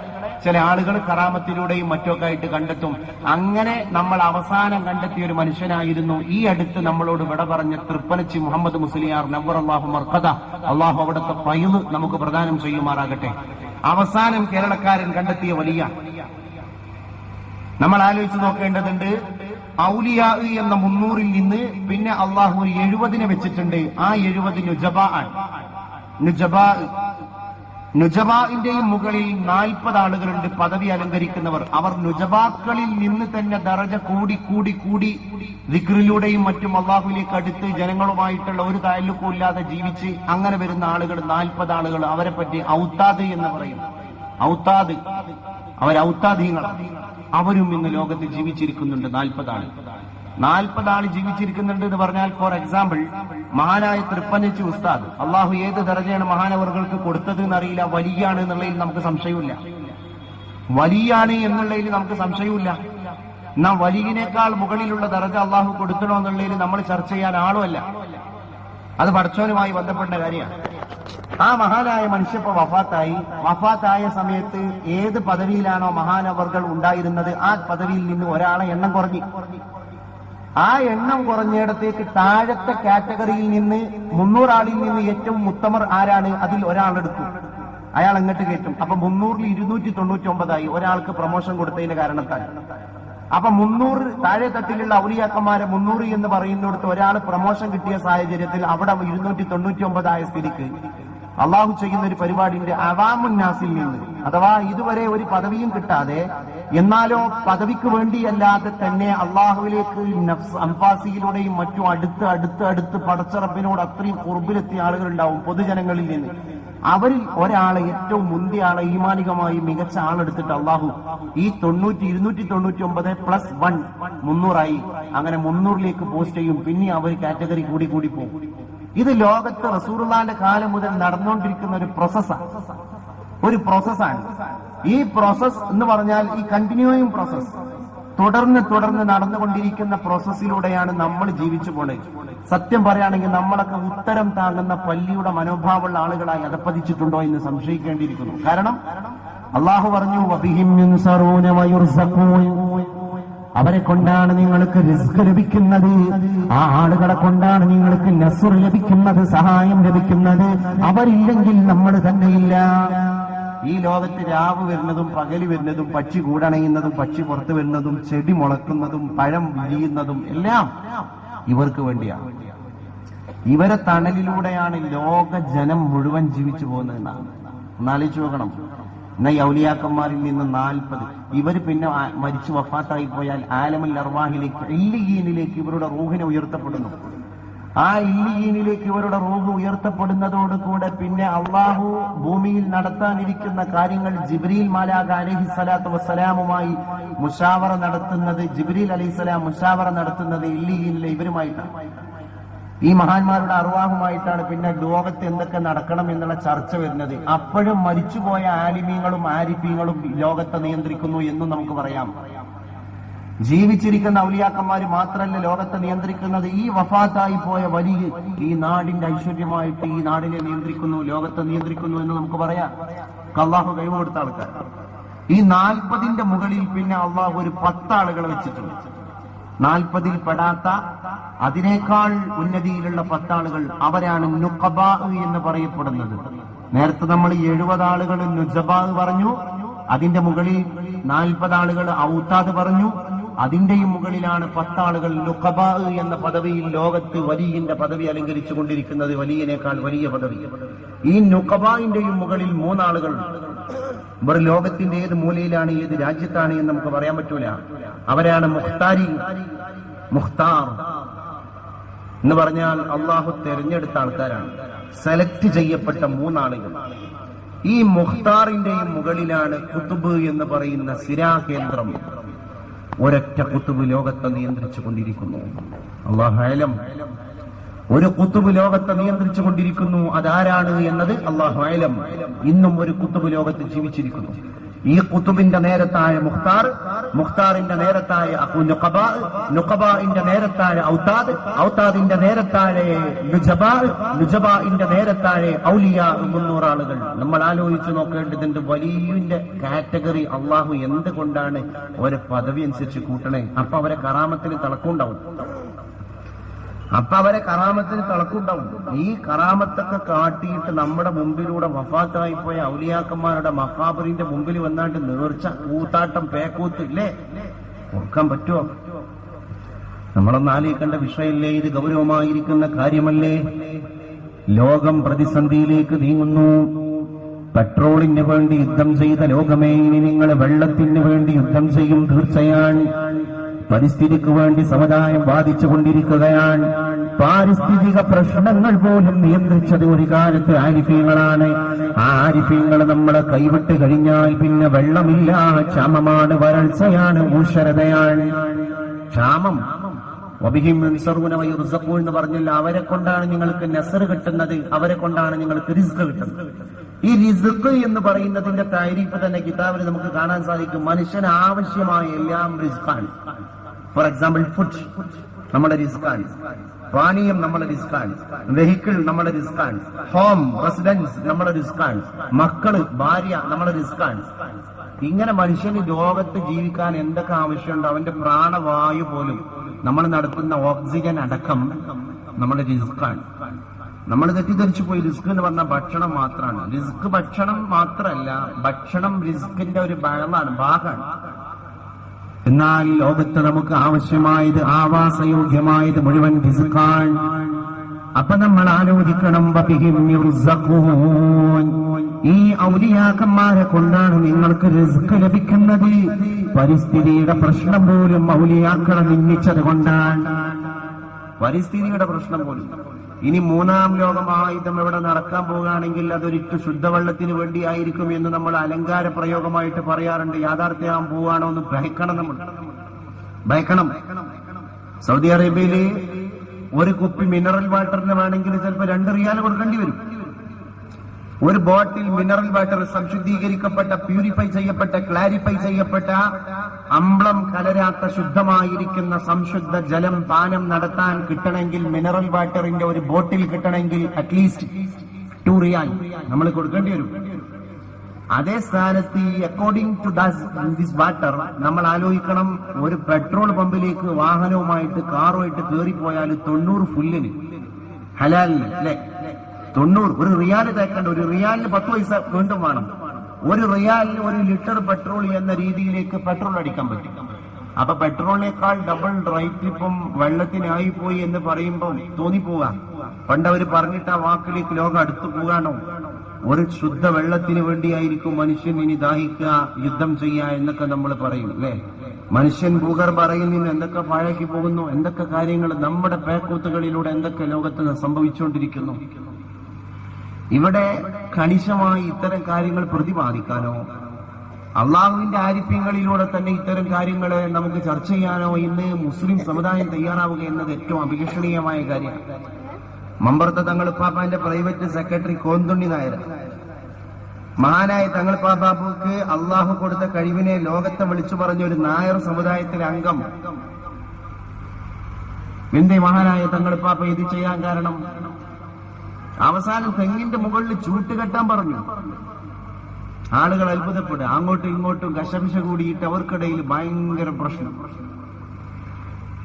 ചില ആളുകൾ കറാമത്തിലൂടെയും മറ്റൊക്കെ ആയിട്ട് കണ്ടെത്തും. അങ്ങനെ നമ്മൾ അവസാനം കണ്ടെത്തിയ ഒരു മനുഷ്യനായിരുന്നു ഈ അടുത്ത് നമ്മളോട് വിട പറഞ്ഞ തൃപ്പനച്ചി മുഹമ്മദ് മുസ്ലിയാർ നവ്വറല്ലാഹു മർഖദ. അള്ളാഹു അവിടുത്തെ ഫൈള് നമുക്ക് പ്രദാനം ചെയ്യുമാറാകട്ടെ. അവസാനം കേരളക്കാരൻ കണ്ടെത്തിയ വലിയ നമ്മൾ ആലോചിച്ച് നോക്കേണ്ടതുണ്ട്. ഔലിയാ എന്ന 300 നിന്ന് പിന്നെ അള്ളാഹു 70 വെച്ചിട്ടുണ്ട്. ആ 70 നുജബാ ആണ്. നുജബാഇന്റെയും മുകളിൽ 40 ആളുകളുണ്ട് പദവി അലങ്കരിക്കുന്നവർ. അവർ നുജബാക്കളിൽ നിന്ന് തന്നെ ദറജ കൂടി കൂടി കൂടി ദിക്റിലൂടെയും മറ്റും അള്ളാഹുവിലേക്ക് അടുത്ത് ജനങ്ങളുമായിട്ടുള്ള ഒരു താലൂക്കും ഇല്ലാതെ ജീവിച്ച് അങ്ങനെ വരുന്ന ആളുകൾ 40 ആളുകൾ. അവരെ പറ്റി ഔത്താദ് എന്ന് പറയും. ഔത്താദ്, ഔത്താദീങ്ങളാണ്. അവരും ഇന്ന് ലോകത്ത് ജീവിച്ചിരിക്കുന്നുണ്ട്. 40 ആള് ജീവിച്ചിരിക്കുന്നുണ്ട് എന്ന് പറഞ്ഞാൽ, ഫോർ എക്സാമ്പിൾ, മഹാനായ തൃപ്പനച്ചി ഉസ്താദ്, അള്ളാഹു ഏത് ദറജയാണ് മഹാനവറുകൾക്ക് കൊടുത്തത് എന്നറിയില്ല. വലിയാണ് എന്നുള്ളതിൽ നമുക്ക് സംശയമില്ല. വലിയാണ് എന്നുള്ളതിൽ നമുക്ക് സംശയമില്ല. എന്നാൽ വലിയനേക്കാൾ മുകളിലുള്ള ദറജ അള്ളാഹു കൊടുക്കണോ എന്നുള്ളതിൽ നമ്മൾ ചർച്ച ചെയ്യാൻ ആളുമല്ല. അത് പടച്ചോനുമായി ബന്ധപ്പെട്ട കാര്യമാണ്. ആ മഹാനായ മനുഷ്യപ്പോ വഫാത്തായ സമയത്ത് ഏത് പദവിയിലാണോ മഹാനവർകൾ ഉണ്ടായിരുന്നത് ആ പദവിയിൽ നിന്ന് ഒരാളെ എണ്ണം കുറഞ്ഞു. ആ എണ്ണം കുറഞ്ഞിടത്തേക്ക് താഴത്തെ കാറ്റഗറിയിൽ നിന്ന് 300 ആളിൽ നിന്ന് ഏറ്റവും ഉത്തമർ ആരാണ്, അതിൽ ഒരാളെടുക്കും. അയാൾ അങ്ങോട്ട് കയറ്റും. അപ്പൊ 300ൽ 299 ഒരാൾക്ക് പ്രൊമോഷൻ കൊടുത്തതിന്റെ കാരണത്താൽ. അപ്പൊ 300 താഴെ തട്ടിലുള്ള ഔലിയാക്കന്മാരെ 300 എന്ന് പറയുന്നിടത്ത് ഒരാൾ പ്രൊമോഷൻ കിട്ടിയ സാഹചര്യത്തിൽ അവിടെ 299 ആയ സ്ഥിതിക്ക് അള്ളാഹു ചെയ്യുന്ന ഒരു പരിപാടിന്റെ അവാമുന്നാസിൽ നിന്ന്, അഥവാ ഇതുവരെ ഒരു പദവിയും കിട്ടാതെ എന്നാലോ പദവിക്ക് വേണ്ടിയല്ലാതെ തന്നെ അള്ളാഹുവിലേക്ക് അംഫാസിയിലൂടെയും മറ്റും അടുത്ത് പടച്ചറപ്പിനോട് അത്രയും കുർബിലെത്തിയ ആളുകൾ ഉണ്ടാവും പൊതുജനങ്ങളിൽ നിന്ന്. അവരിൽ ഒരാളെ, ഏറ്റവും മുന്തിയ ആളെ, ഈമാനികമായി മികച്ച ആളെടുത്തിട്ട് അള്ളാഹു ഈ 299 പ്ലസ് 1 300 അങ്ങനെ 300ലേക്ക് പോസ്റ്റ് ചെയ്യും. പിന്നെ അവർ കാറ്റഗറി കൂടി കൂടി പോകും. ഇത് ലോകത്ത് റസൂലുള്ളാഹിന്റെ കാലം മുതൽ നടന്നുകൊണ്ടിരിക്കുന്ന ഒരു പ്രോസസ്സാണ്. ഈ പ്രോസസ് എന്ന് പറഞ്ഞാൽ ഈ കണ്ടിന്യൂയിങ് പ്രോസസ്, തുടർന്ന് നടന്നുകൊണ്ടിരിക്കുന്ന പ്രോസസ്സിലൂടെയാണ് നമ്മൾ ജീവിച്ചു പോണത്. സത്യം പറയുകയാണെങ്കിൽ നമ്മളൊക്കെ ഉത്തരം താങ്ങുന്ന പല്ലിയുടെ മനോഭാവമുള്ള ആളുകളായി അധപ്പതിച്ചിട്ടുണ്ടോ എന്ന് സംശയിക്കേണ്ടിയിരിക്കുന്നു. കാരണം അള്ളാഹു പറഞ്ഞു, വബിഹിം യുൻസറൂന വയുർസഖൂൻ, അവരെ കൊണ്ടാണ് നിങ്ങൾക്ക് റിസ്ക് ലഭിക്കുന്നത്, ആ ആളുകളെ കൊണ്ടാണ് നിങ്ങൾക്ക് നസ്ർ ലഭിക്കുന്നത്, സഹായം ലഭിക്കുന്നത്. അവരില്ലെങ്കിൽ നമ്മൾ തന്നെയില്ല. ഈ ലോകത്ത് രാവ് വരുന്നതും പകല് വരുന്നതും പക്ഷി കൂടണയുന്നതും പക്ഷി പുറത്തു വരുന്നതും ചെടി മുളക്കുന്നതും പഴം വിരിയുന്നതും എല്ലാം ഇവർക്ക് വേണ്ടിയാണ്. ഇവരെ തണലിലൂടെയാണ് ലോക ജനം മുഴുവൻ ജീവിച്ചു പോകുന്നതെന്നാണ്. ഒന്നാലോചിച്ച് നോക്കണം. എന്നാൽ ഔലിയാക്കന്മാരിൽ നിന്ന് 40 ഇവര് പിന്നെ മരിച്ചു വഫാത്തായി പോയാൽ ആലമുൽ അർവാഹിലേക്ക്, ഇല്ലിയീനിലേക്ക് ഇവരുടെ റൂഹിനെ ഉയർത്തപ്പെടുന്നു. ആ ഇല്ലിയീനിലേക്ക് ഇവരുടെ റൂഹ് ഉയർത്തപ്പെടുന്നതോടുകൂടെ പിന്നെ അള്ളാഹു ഭൂമിയിൽ നടത്താനിരിക്കുന്ന കാര്യങ്ങൾ ജിബ്രീൽ മാലാഖ അലൈഹിസ്സലാത്തു വസ്സലാമുമായി മുശാവറ നടത്തുന്നത്, ജിബ്രീൽ അലൈഹിസ്സലാം മുശാവറ നടത്തുന്നത് ഇല്ലിയീനിലെ ഇവരുമായിട്ടാണ്. ഈ മഹാന്മാരുടെ അർവാഹുമായിട്ടാണ് പിന്നെ ലോകത്ത് എന്തൊക്കെ നടക്കണം എന്നുള്ള ചർച്ച വരുന്നത്. അപ്പോഴും മരിച്ചുപോയ ആലിമീങ്ങളും ആരിഫീങ്ങളും ലോകത്തെ നിയന്ത്രിക്കുന്നു എന്നും നമുക്ക് പറയാം. ജീവിച്ചിരിക്കുന്ന ഔലിയാക്കന്മാര് മാത്രമല്ല ലോകത്തെ നിയന്ത്രിക്കുന്നത്. ഈ വഫാത്തായി പോയ വലിയ ഈ നാടിന്റെ ഐശ്വര്യമായിട്ട് ഈ നാടിനെ നിയന്ത്രിക്കുന്നു, ലോകത്തെ നിയന്ത്രിക്കുന്നു എന്ന് നമുക്ക് പറയാം. അള്ളാഹു കഴിവ് കൊടുത്ത ആൾക്കാർ. ഈ 40ന്റെ മുകളിൽ പിന്നെ അള്ളാഹു ഒരു 10 ആളുകളെ വെച്ചിട്ടുണ്ട്. 40ൽ പെടാത്ത അതിനേക്കാൾ ഉന്നതിയിലുള്ള 10 ആളുകൾ, അവരാണ് നുഖബാ എന്ന് പറയപ്പെടുന്നത്. നേരത്തെ നമ്മൾ 70 ആളുകൾ നുജബാ പറഞ്ഞു, അതിന്റെ മുകളിൽ 40 ആളുകൾ ഔത്താദ് പറഞ്ഞു, അതിന്റെയും മുകളിലാണ് 10 ആളുകൾ നുഖബാ എന്ന പദവിയിൽ ലോകത്ത് വലിയന്റെ പദവി അലങ്കരിച്ചു കൊണ്ടിരിക്കുന്നത്. വലിയനേക്കാൾ വലിയ പദവി. ഈ നുഖബായിന്റെയും മുകളിൽ 3 ആളുകൾ. ഇവർ ലോകത്തിന്റെ ഏത് മൂലയിലാണ്, ഏത് രാജ്യത്താണ് എന്ന് നമുക്ക് പറയാൻ പറ്റൂല. അവരാണ് മുഖ്താർ എന്ന് പറഞ്ഞാൽ അള്ളാഹു തെരഞ്ഞെടുത്ത ആൾക്കാരാണ്, സെലക്ട് ചെയ്യപ്പെട്ട 3 ആളുകൾ. ഈ മുഖ്താറിന്റെയും മുകളിലാണ് കുത്തുബ് എന്ന് പറയുന്ന സിരാ കേന്ദ്രം. ഒരൊറ്റ കുത്തുബ് ലോകത്തെ നിയന്ത്രിച്ചു കൊണ്ടിരിക്കുന്നു. അല്ലാഹു അഅലം. ഒരു കുത്തുബ് ലോകത്തെ നിയന്ത്രിച്ചു കൊണ്ടിരിക്കുന്നു. അതാരാണ് എന്നത് അല്ലാഹു അഅലം. ഇന്നും ഒരു കുത്തുബ് ലോകത്ത് ജീവിച്ചിരിക്കുന്നു. ഈ ഖുതുബിന്റെ നേരത്തായ മുഖ്താർ, മുഖ്താറിന്റെ നേരത്തായ നുഖബാ, നുഖബാഇന്റെ നേരത്തായ ഔതാദ്, ഔതാദിന്റെ നേരത്തായ നുജബാ, നുജബാഇന്റെ നേരത്തായ ഔലിയ 300 ആളുകൾ. നമ്മൾ ആലോചിച്ച് നോക്കേണ്ടതിന്റെ വലിയ കാറ്റഗറി അള്ളാഹു എന്തുകൊണ്ടാണ് ഒരു പദവി അനുസരിച്ച് കൂട്ടണേ? അപ്പൊ അവരെ കറാമത്തിന് തിളക്കുണ്ടാവും. ഈ കറാമത്തൊക്കെ കാട്ടിയിട്ട് നമ്മുടെ മുമ്പിലൂടെ വഫാത്തായി പോയ ഔലിയാക്കന്മാരുടെ മഖാബറിന്റെ മുമ്പിൽ വന്നാണ്ട് നേർച്ച, കൂത്താട്ടം, പേക്കൂത്ത് ഇല്ലേ? ഓർക്കാൻ പറ്റുമോ? നമ്മളൊന്ന് ആലോചിക്കേണ്ട വിഷയമല്ലേ ഇത്? ഗൗരവമായിരിക്കുന്ന കാര്യമല്ലേ? ലോകം പ്രതിസന്ധിയിലേക്ക് നീങ്ങുന്നു. പെട്രോളിന് വേണ്ടി യുദ്ധം ചെയ്ത ലോകമേ, ഇനി നിങ്ങൾ വെള്ളത്തിന് വേണ്ടി യുദ്ധം ചെയ്യും തീർച്ചയാണ്. പരിസ്ഥിതിക്ക് വേണ്ടി സമുദായം ബാധിച്ചുകൊണ്ടിരിക്കുകയാണ്. പാരിസ്ഥിതിക പ്രശ്നങ്ങൾ പോലും നിയന്ത്രിച്ചത് ഒരു കാലത്ത് ആരിഫീങ്ങളാണ്. ആ ആരിഫീങ്ങൾ നമ്മളെ കൈവിട്ട് കഴിഞ്ഞാൽ പിന്നെ വെള്ളമില്ല, ക്ഷാമമാണ്, വരൾച്ചയാണ്, ഊഷരതയാണ്. ക്ഷാമം എന്ന് പറഞ്ഞില്ല. അവരെ കൊണ്ടാണ് നിങ്ങൾക്ക് നസർ കിട്ടുന്നത്, അവരെ കൊണ്ടാണ് നിങ്ങൾക്ക് റിസ്ക് കിട്ടുന്നത്. ഈ റിസ്ക് എന്ന് പറയുന്നതിന്റെ താരീഫ് തന്നെ കിതാബിൽ നമുക്ക് കാണാൻ സാധിക്കും. മനുഷ്യന് ആവശ്യമായ എല്ലാം റിസ്ക്കാണ്. ഫോർ എക്സാമ്പിൾ, ഫുഡ് നമ്മുടെ റിസ്ക്കാണ്, പാനീയം നമ്മുടെ റിസ്ക്കാണ്, വെഹിക്കിൾ നമ്മുടെ റിസ്ക്കാണ്, ഹോം റെസിഡൻസ് നമ്മുടെ റിസ്ക്കാണ്, മക്കള്, ഭാര്യ നമ്മുടെ റിസ്ക്കാണ്. ഇങ്ങനെ മനുഷ്യന് ലോകത്ത് ജീവിക്കാൻ എന്തൊക്കെ ആവശ്യമുണ്ടോ അവന്റെ പ്രാണവായു പോലും, നമ്മൾ നടത്തുന്ന ഓക്സിജൻ അടക്കം നമ്മുടെ റിസ്ക്കാണ്. നമ്മൾ തെറ്റിദ്ധരിച്ചു പോയി റിസ്ക് എന്ന് പറഞ്ഞാൽ ഭക്ഷണം മാത്രമാണ്. റിസ്ക് ഭക്ഷണം മാത്രമല്ല, ഭക്ഷണം റിസ്കിന്റെ ഒരു ഭാഗമാണ്. എന്നാൽ ലോകത്ത് നമുക്ക് ആവശ്യമായത്, ആവാസയോഗ്യമായത് മുഴുവൻ റിസ്ക്കാണ്. അപ്പൊ നമ്മൾ ആലോചിക്കണം, ഈ ഔലിയാക്കന്മാരെ കൊണ്ടാണ് നിങ്ങൾക്ക് റിസ്ക് ലഭിക്കുന്നത്. പരിസ്ഥിതിയുടെ പ്രശ്നം പോലും ഔലിയാക്കളെ നിന്ദിച്ചത് കൊണ്ടാണ്. പരിസ്ഥിതിയുടെ പ്രശ്നം പോലും. ഇനി 3-ാം ലോകമായുധം എവിടെ നടക്കാൻ പോകുകയാണെങ്കിൽ അതൊരിക്കു ശുദ്ധവെള്ളത്തിന് വേണ്ടിയായിരിക്കും എന്ന് നമ്മൾ അലങ്കാര പ്രയോഗമായിട്ട് പറയാറുണ്ട്. യാഥാർത്ഥ്യമാകാൻ പോവുകയാണോ എന്ന് ഭയക്കണം. സൗദി അറേബ്യയില് ഒരു കുപ്പി മിനറൽ വാട്ടറിന് വേണമെങ്കിൽ ചിലപ്പോൾ 2 റിയാൽ കൊടുക്കേണ്ടി വരും. ഒരു ബോട്ടിൽ മിനറൽ വാട്ടർ, സംശുദ്ധീകരിക്കപ്പെട്ട, പ്യൂരിഫൈ ചെയ്യപ്പെട്ട, ക്ലാരിഫൈ ചെയ്യപ്പെട്ട, അമ്ലം കലരാത്ത ശുദ്ധമായിരിക്കുന്ന സംശുദ്ധ ജലം പാനം നടത്താൻ കിട്ടണമെങ്കിൽ, മിനറൽ വാട്ടറിന്റെ ഒരു ബോട്ടിൽ കിട്ടണമെങ്കിൽ അറ്റ്ലീസ്റ്റ് 2 റിയാൽ നമ്മൾ കൊടുക്കേണ്ടി വരും. അതേ സ്ഥാനത്ത് അക്കോർഡിംഗ് ടു ദിസ് വാട്ടർ നമ്മൾ ആലോചിക്കണം, ഒരു പെട്രോൾ പമ്പിലേക്ക് വാഹനവുമായിട്ട് കാറുമായിട്ട് കയറിപ്പോയാൽ 90 ഫുല്ലിന് ഹലാലിന് അല്ലെ 90, 1 റിയാല് തേക്കേണ്ട. 1 റിയാലിന് 10 പൈസ വീണ്ടും വേണം. 1 റിയാലിന് 1 ലിറ്റർ പെട്രോൾ എന്ന രീതിയിലേക്ക് പെട്രോൾ അടിക്കാൻ പറ്റും. അപ്പൊ പെട്രോളിനേക്കാൾ ഡബിൾ റേറ്റ് ഇപ്പം വെള്ളത്തിനായി പോയി എന്ന് പറയുമ്പോൾ തോന്നിപ്പോവാ. പണ്ടവര് പറഞ്ഞിട്ട് ആ വാക്കിലേക്ക് ലോകം അടുത്തു പോകാണോ? ഒരു ശുദ്ധ വെള്ളത്തിന് വേണ്ടിയായിരിക്കും മനുഷ്യൻ ഇനി ദാഹിക്കുക, യുദ്ധം ചെയ്യുക എന്നൊക്കെ നമ്മൾ പറയും അല്ലെ? മനുഷ്യൻ ഭൂഗർഭ അറയിൽ നിന്ന് എന്തൊക്കെ പാഴാക്കി പോകുന്നു, എന്തൊക്കെ കാര്യങ്ങൾ നമ്മുടെ പേക്കൂത്തുകളിലൂടെ എന്തൊക്കെ ലോകത്ത് സംഭവിച്ചുകൊണ്ടിരിക്കുന്നു. ഇവിടെ കണിശമായി ഇത്തരം കാര്യങ്ങൾ പ്രതിപാദിക്കാനോ അള്ളാഹുവിന്റെ ആരിഫ്യങ്ങളിലൂടെ തന്നെ ഇത്തരം കാര്യങ്ങളെ നമുക്ക് ചർച്ച ചെയ്യാനോ ഇന്ന് മുസ്ലിം സമുദായം തയ്യാറാവുക എന്നത് ഏറ്റവും അഭിലഷണീയമായ കാര്യമാണ്. മമ്പറത്തെ തങ്ങളിപ്പാപ്പാന്റെ പ്രൈവറ്റ് സെക്രട്ടറി കോന്തുണ്ണി നായർ, മഹാനായ തങ്ങളിപ്പാപ്പാക്ക് അള്ളാഹു കൊടുത്ത കഴിവിനെ ലോകത്തെ വിളിച്ചു പറഞ്ഞ ഒരു നായർ സമുദായത്തിലെ അംഗം. എന്തേ മഹാനായ തങ്ങളിപ്പാപ്പ ഇത് ചെയ്യാൻ കാരണം? അവസാനം തെങ്ങിന്റെ മുകളിൽ ചൂട്ടുകെട്ടാൻ പറഞ്ഞു. ആളുകൾ അത്ഭുതപ്പെടുക, അങ്ങോട്ടും ഇങ്ങോട്ടും കശപിശ കൂടിയിട്ട് അവർക്കിടയിൽ ഭയങ്കര പ്രശ്നം.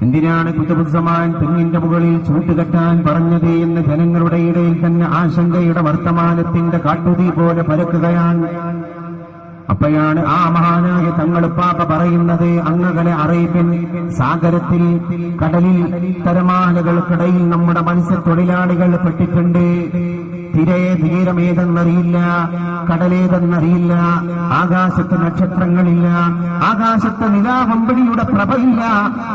എന്തിനാണ് കുതുബുസ്സമാൻ തെങ്ങിന്റെ മുകളിൽ ചൂട്ടുകെട്ടാൻ പറഞ്ഞത് എന്ന് ജനങ്ങളുടെ ഇടയിൽ തന്നെ ആശങ്കയുടെ വർത്തമാനത്തിന്റെ കാട്ടുതീ പോലെ പരക്കുകയാണ്. അപ്പോഴാണ് ആ മഹാനായ തങ്ങളുപ്പാപ്പ പറയുന്നത്, അങ്ങകലെ അറേബ്യൻ സാഗരത്തിൽ, കടലിൽ, തിരമാലകൾക്കിടയിൽ നമ്മുടെ മത്സ്യത്തൊഴിലാളികൾ പെട്ടിട്ടുണ്ട്. തീരമേതെന്നറിയില്ല, കടലേതെന്നറിയില്ല, ആകാശത്ത് നക്ഷത്രങ്ങളില്ല, ആകാശത്ത് നിലാവമ്പടിയുടെ പ്രഭയില്ല.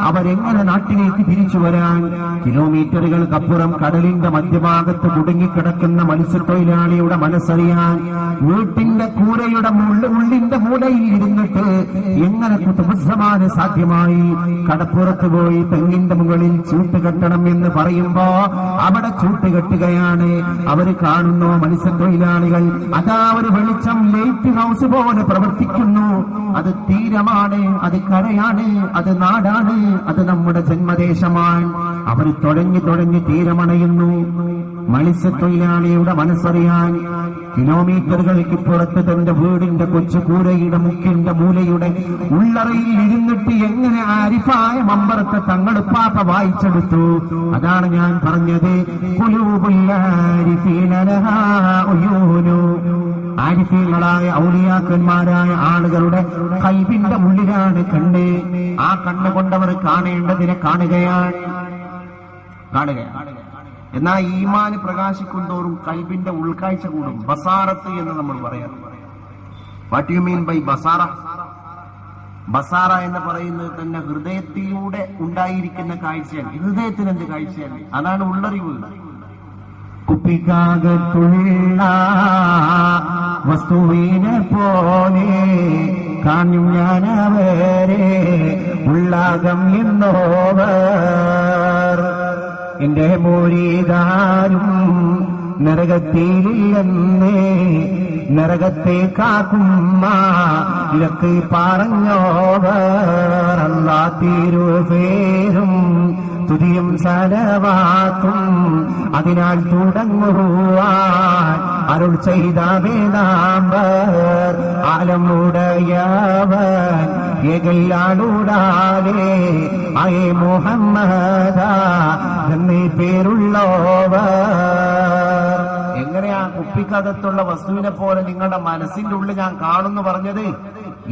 അവരെങ്ങനെ നാട്ടിലേക്ക് തിരിച്ചു വരാൻ? കിലോമീറ്ററുകൾക്കപ്പുറം കടലിന്റെ മധ്യഭാഗത്ത് കുടുങ്ങിക്കിടക്കുന്ന മത്സ്യത്തൊഴിലാളിയുടെ മനസ്സറിയാൻ വീട്ടിന്റെ കൂരയുടെ ഉള്ളിന്റെ മൂലയിൽ ഇരുന്നിട്ട് എങ്ങനെ കുതുബുസ്സമാന് സാധ്യമായി? കടപ്പുറത്ത് പോയി തെങ്ങിന്റെ മുകളിൽ ചൂട്ടുകെട്ടണം എന്ന് പറയുമ്പോ അവിടെ ചൂട്ടുകെട്ടുകയാണ്. അവര് കാണുന്നു മത്സ്യത്തൊഴിലാളികൾ, അതാ ഒരു വെളിച്ചം ലൈറ്റ് ഹൗസ് പോലെ പ്രവർത്തിക്കുന്നു. അത് തീരമാണ്, അത് കരയാണ്, അത് നാടാണ്, അത് നമ്മുടെ ജന്മദേശമാണ്. അവർ തുടങ്ങി തീരമണയുന്നു. മത്സ്യത്തൊഴിലാളിയുടെ മനസ്സറിയാൻ കിലോമീറ്ററുകൾക്ക് പുറത്ത് തന്റെ വീടിന്റെ കൊച്ചുകൂരയുടെ മുക്കിന്റെ മൂലയുടെ ഉള്ളറയിൽ ഇരുന്നിട്ട് എങ്ങനെ ആരിഫായ മമ്പറത്തെ തങ്ങളുപ്പാപ്പ വായിച്ചെടുത്തു. അതാണ് ഞാൻ പറഞ്ഞത്, ആരിഫീങ്ങളായ ഔലിയാക്കന്മാരായ ആളുകളുടെ കൽബിന്റെ ഉള്ളിലാണ് കണ്ണ്. ആ കണ്ണ് കൊണ്ടവർ കാണേണ്ടതിനെ കാണുകയാണ്. എന്നാൽ ഈമാന് പ്രകാശിക്കുന്തോറും കൽബിന്റെ ഉൾക്കാഴ്ച കൂടും. ബസാറത്ത് എന്ന് നമ്മൾ പറയാം. വാട്ട് യു മീൻ ബൈ ബസാറ? ബസാറ എന്ന് പറയുന്നത് തന്നെ ഹൃദയത്തിലൂടെ ഉണ്ടായിരിക്കുന്ന കാഴ്ചയാണ്. ഹൃദയത്തിന് എന്ത് കാഴ്ചയാണ്? അതാണ് ഉള്ളറിവ്. കുപ്പിക്കാകത്തുള്ള വസ്തുവിനെ പോലെ കാണും ഞാനവരെ ഉള്ളാകം എന്നോവർ. എന്റെ മുരീദാരും നരകത്തിലില്ലെന്നേ നരകത്തെ കാക്കുന്ന ഇതൊക്കെ പറഞ്ഞോവർ. അല്ലാ തിരുപേരും തുതിയും സലവാത്തും അതിനാൽ തുടങ്ങുവാൻ അരുൾ ചെയ്ത വേദാംബർ. ആലമുടയവൻ ഏകല്ലാടൂടാലേ ആയേ മുഹമ്മദ എന്നീ പേരുള്ളവർ. എങ്ങനെയാ കുപ്പിക്കകത്തുള്ള വസ്തുവിനെ പോലെ നിങ്ങളുടെ മനസ്സിന്റെ ഉള്ളിൽ ഞാൻ കാണുന്നു പറഞ്ഞത്?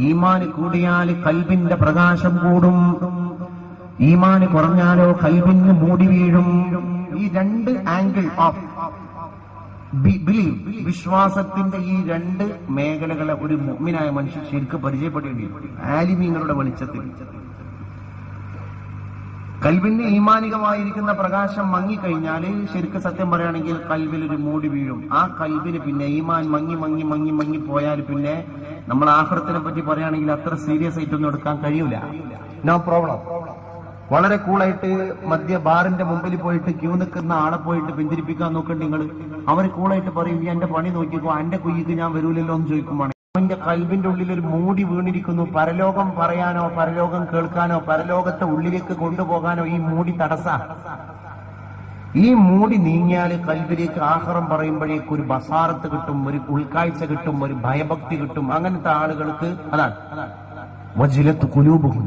ഈമാന് കൂടിയാൽ കൽബിന്റെ പ്രകാശം കൂടും, ഈമാന് കുറഞ്ഞാലോ കൽബിന് മൂടി വീഴും. ഈ രണ്ട് ആംഗിൾ ഓഫ് ബിലീവ്, വിശ്വാസത്തിന്റെ ഈ രണ്ട് മേഖലകളെ ഒരു മുഅ്മിനായ മനുഷ്യൻ ശരിക്കും പരിചയപ്പെടേണ്ടിയിരിക്കും. ആലിമീങ്ങളുടെ വെളിച്ചത്തിൽ കൽബിന് ഈമാനികമായിരിക്കുന്ന പ്രകാശം മങ്ങിക്കഴിഞ്ഞാല് ശരിക്കും സത്യം പറയുകയാണെങ്കിൽ കൽബിൽ ഒരു മൂടി വീഴും. ആ കൽബിന് പിന്നെ ഈമാൻ മങ്ങി പോയാൽ പിന്നെ നമ്മൾ ആഖിറത്തിനെ പറ്റി പറയുകയാണെങ്കിൽ അത്ര സീരിയസ് ആയിട്ടൊന്നും എടുക്കാൻ കഴിയൂല. No problem. വളരെ കൂളായിട്ട് മധ്യ ബാറിന്റെ മുമ്പിൽ പോയിട്ട് ക്യൂ നിൽക്കുന്ന ആളെ പോയിട്ട് പിന്തിരിപ്പിക്കാൻ നോക്കണ്ട നിങ്ങൾ. അവർ കൂളായിട്ട് പറയും, എന്റെ പണി നോക്കിക്കോ, എന്റെ കുയ്യിക്ക് ഞാൻ വരൂലല്ലോ എന്ന് ചോദിക്കുമ്പോൾ അവന്റെ കൽബിന്റെ ഉള്ളിൽ ഒരു മൂടി വീണിരിക്കുന്നു. പരലോകം പറയാനോ പരലോകം കേൾക്കാനോ പരലോകത്തെ ഉള്ളിലേക്ക് കൊണ്ടുപോകാനോ ഈ മൂടി തടസ്സ. ഈ മൂടി നീങ്ങിയാൽ കൽബിലേക്ക് ആഖിറം പറയുമ്പോഴേക്ക് ഒരു ബസാറത്ത് കിട്ടും, ഒരു ഉൾക്കാഴ്ച കിട്ടും, ഒരു ഭയഭക്തി കിട്ടും. അങ്ങനത്തെ ആളുകൾക്ക് അതാണ് വജിലത്ത് ഖുലൂബുഹും,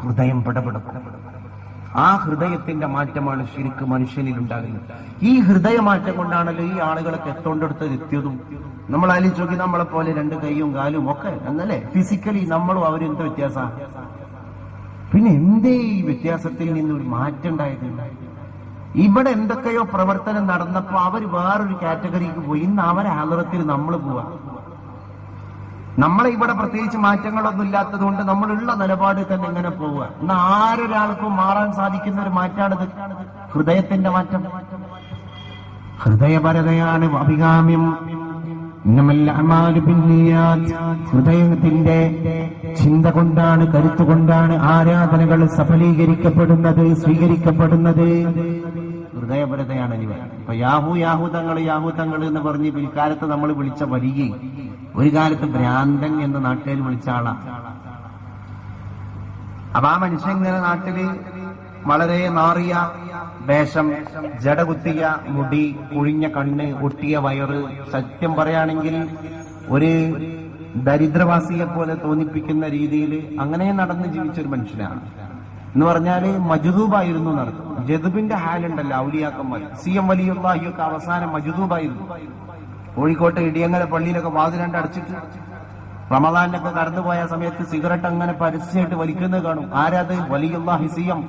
ഹൃദയം പടപടക്കും. ആ ഹൃദയത്തിന്റെ മാറ്റമാണ് ശരിക്കും മനുഷ്യനിൽ ഉണ്ടാകുന്നത്. ഈ ഹൃദയമാറ്റം കൊണ്ടാണല്ലോ ഈ ആളുകളൊക്കെ എത്തോണ്ടെടുത്ത് എത്തിയതും. നമ്മൾ ആലോചിച്ച് നോക്കി, നമ്മളെ പോലെ രണ്ട് കൈയും കാലും ഒക്കെ എന്നല്ലേ ഫിസിക്കലി നമ്മളും അവരും എന്ത് വ്യത്യാസം? പിന്നെ എന്തേ ഈ വ്യത്യാസത്തിൽ നിന്നൊരു മാറ്റം ഉണ്ടായത്? ഇവിടെ എന്തൊക്കെയോ പ്രവർത്തനം നടന്നപ്പോ അവർ വേറൊരു കാറ്റഗറിക്ക് പോയി. ഇന്ന് അവരെ ആദരത്തിൽ നമ്മൾ പോവാ. നമ്മളെ ഇവിടെ പ്രത്യേകിച്ച് മാറ്റങ്ങളൊന്നും ഇല്ലാത്തത് കൊണ്ട് നമ്മളുള്ള നിലപാടിൽ തന്നെ ഇങ്ങനെ പോവുക. എന്നാൽ ആരൊരാൾക്കും മാറാൻ സാധിക്കുന്ന ഒരു മാറ്റാണിത്, ഹൃദയത്തിന്റെ മാറ്റം. ഹൃദയപരതയാണ് അഭികാമ്യം. ഹൃദയത്തിന്റെ ചിന്ത കൊണ്ടാണ്, കരുത്തുകൊണ്ടാണ് ആരാധനകൾ സഫലീകരിക്കപ്പെടുന്നത്, സ്വീകരിക്കപ്പെടുന്നത്. ഹൃദയപരതയാണ് ഇവ. ഇപ്പൊ യാഹു തങ്ങൾ എന്ന് പറഞ്ഞ് പിൽക്കാലത്ത് നമ്മൾ വിളിച്ച വരികയും ഒരു കാലത്ത് ഭ്രാന്തൻ എന്ന് നാട്ടുകാർ വിളിച്ച ആളാ. അപ്പൊ ആ മനുഷ്യൻ ഇങ്ങനെ നാട്ടില് വളരെ നാറിയ വേഷം, ജടകുത്തിയ മുടി, കുഴിഞ്ഞ കണ്ണ്, ഒട്ടിയ വയറ്, സത്യം പറയുകയാണെങ്കിൽ ഒരു ദരിദ്രവാസിയെ പോലെ തോന്നിപ്പിക്കുന്ന രീതിയിൽ അങ്ങനെ നടന്ന് ജീവിച്ചൊരു മനുഷ്യനാണ്. എന്ന് പറഞ്ഞാല് മജ്ദൂബായിരുന്നു നടത്തും. ജദുബിന്റെ ഹാലുണ്ടല്ലോ ഔലിയാക്കന്മാർ, CM വലിയുള്ളയൊക്കെ അവസാനം മജ്ദൂബായിരുന്നു. കോഴിക്കോട്ടെ ഇടിയങ്ങര പള്ളിയിലൊക്കെ വാതിലണ്ട് അടച്ചിട്ട് റമദാനൊക്കെ കടന്നുപോയ സമയത്ത് സിഗരറ്റ് അങ്ങനെ പരസ്യമായിട്ട് വലിക്കുന്നത് കാണും. ആരാത്? വലിയുള്ളാഹി CM.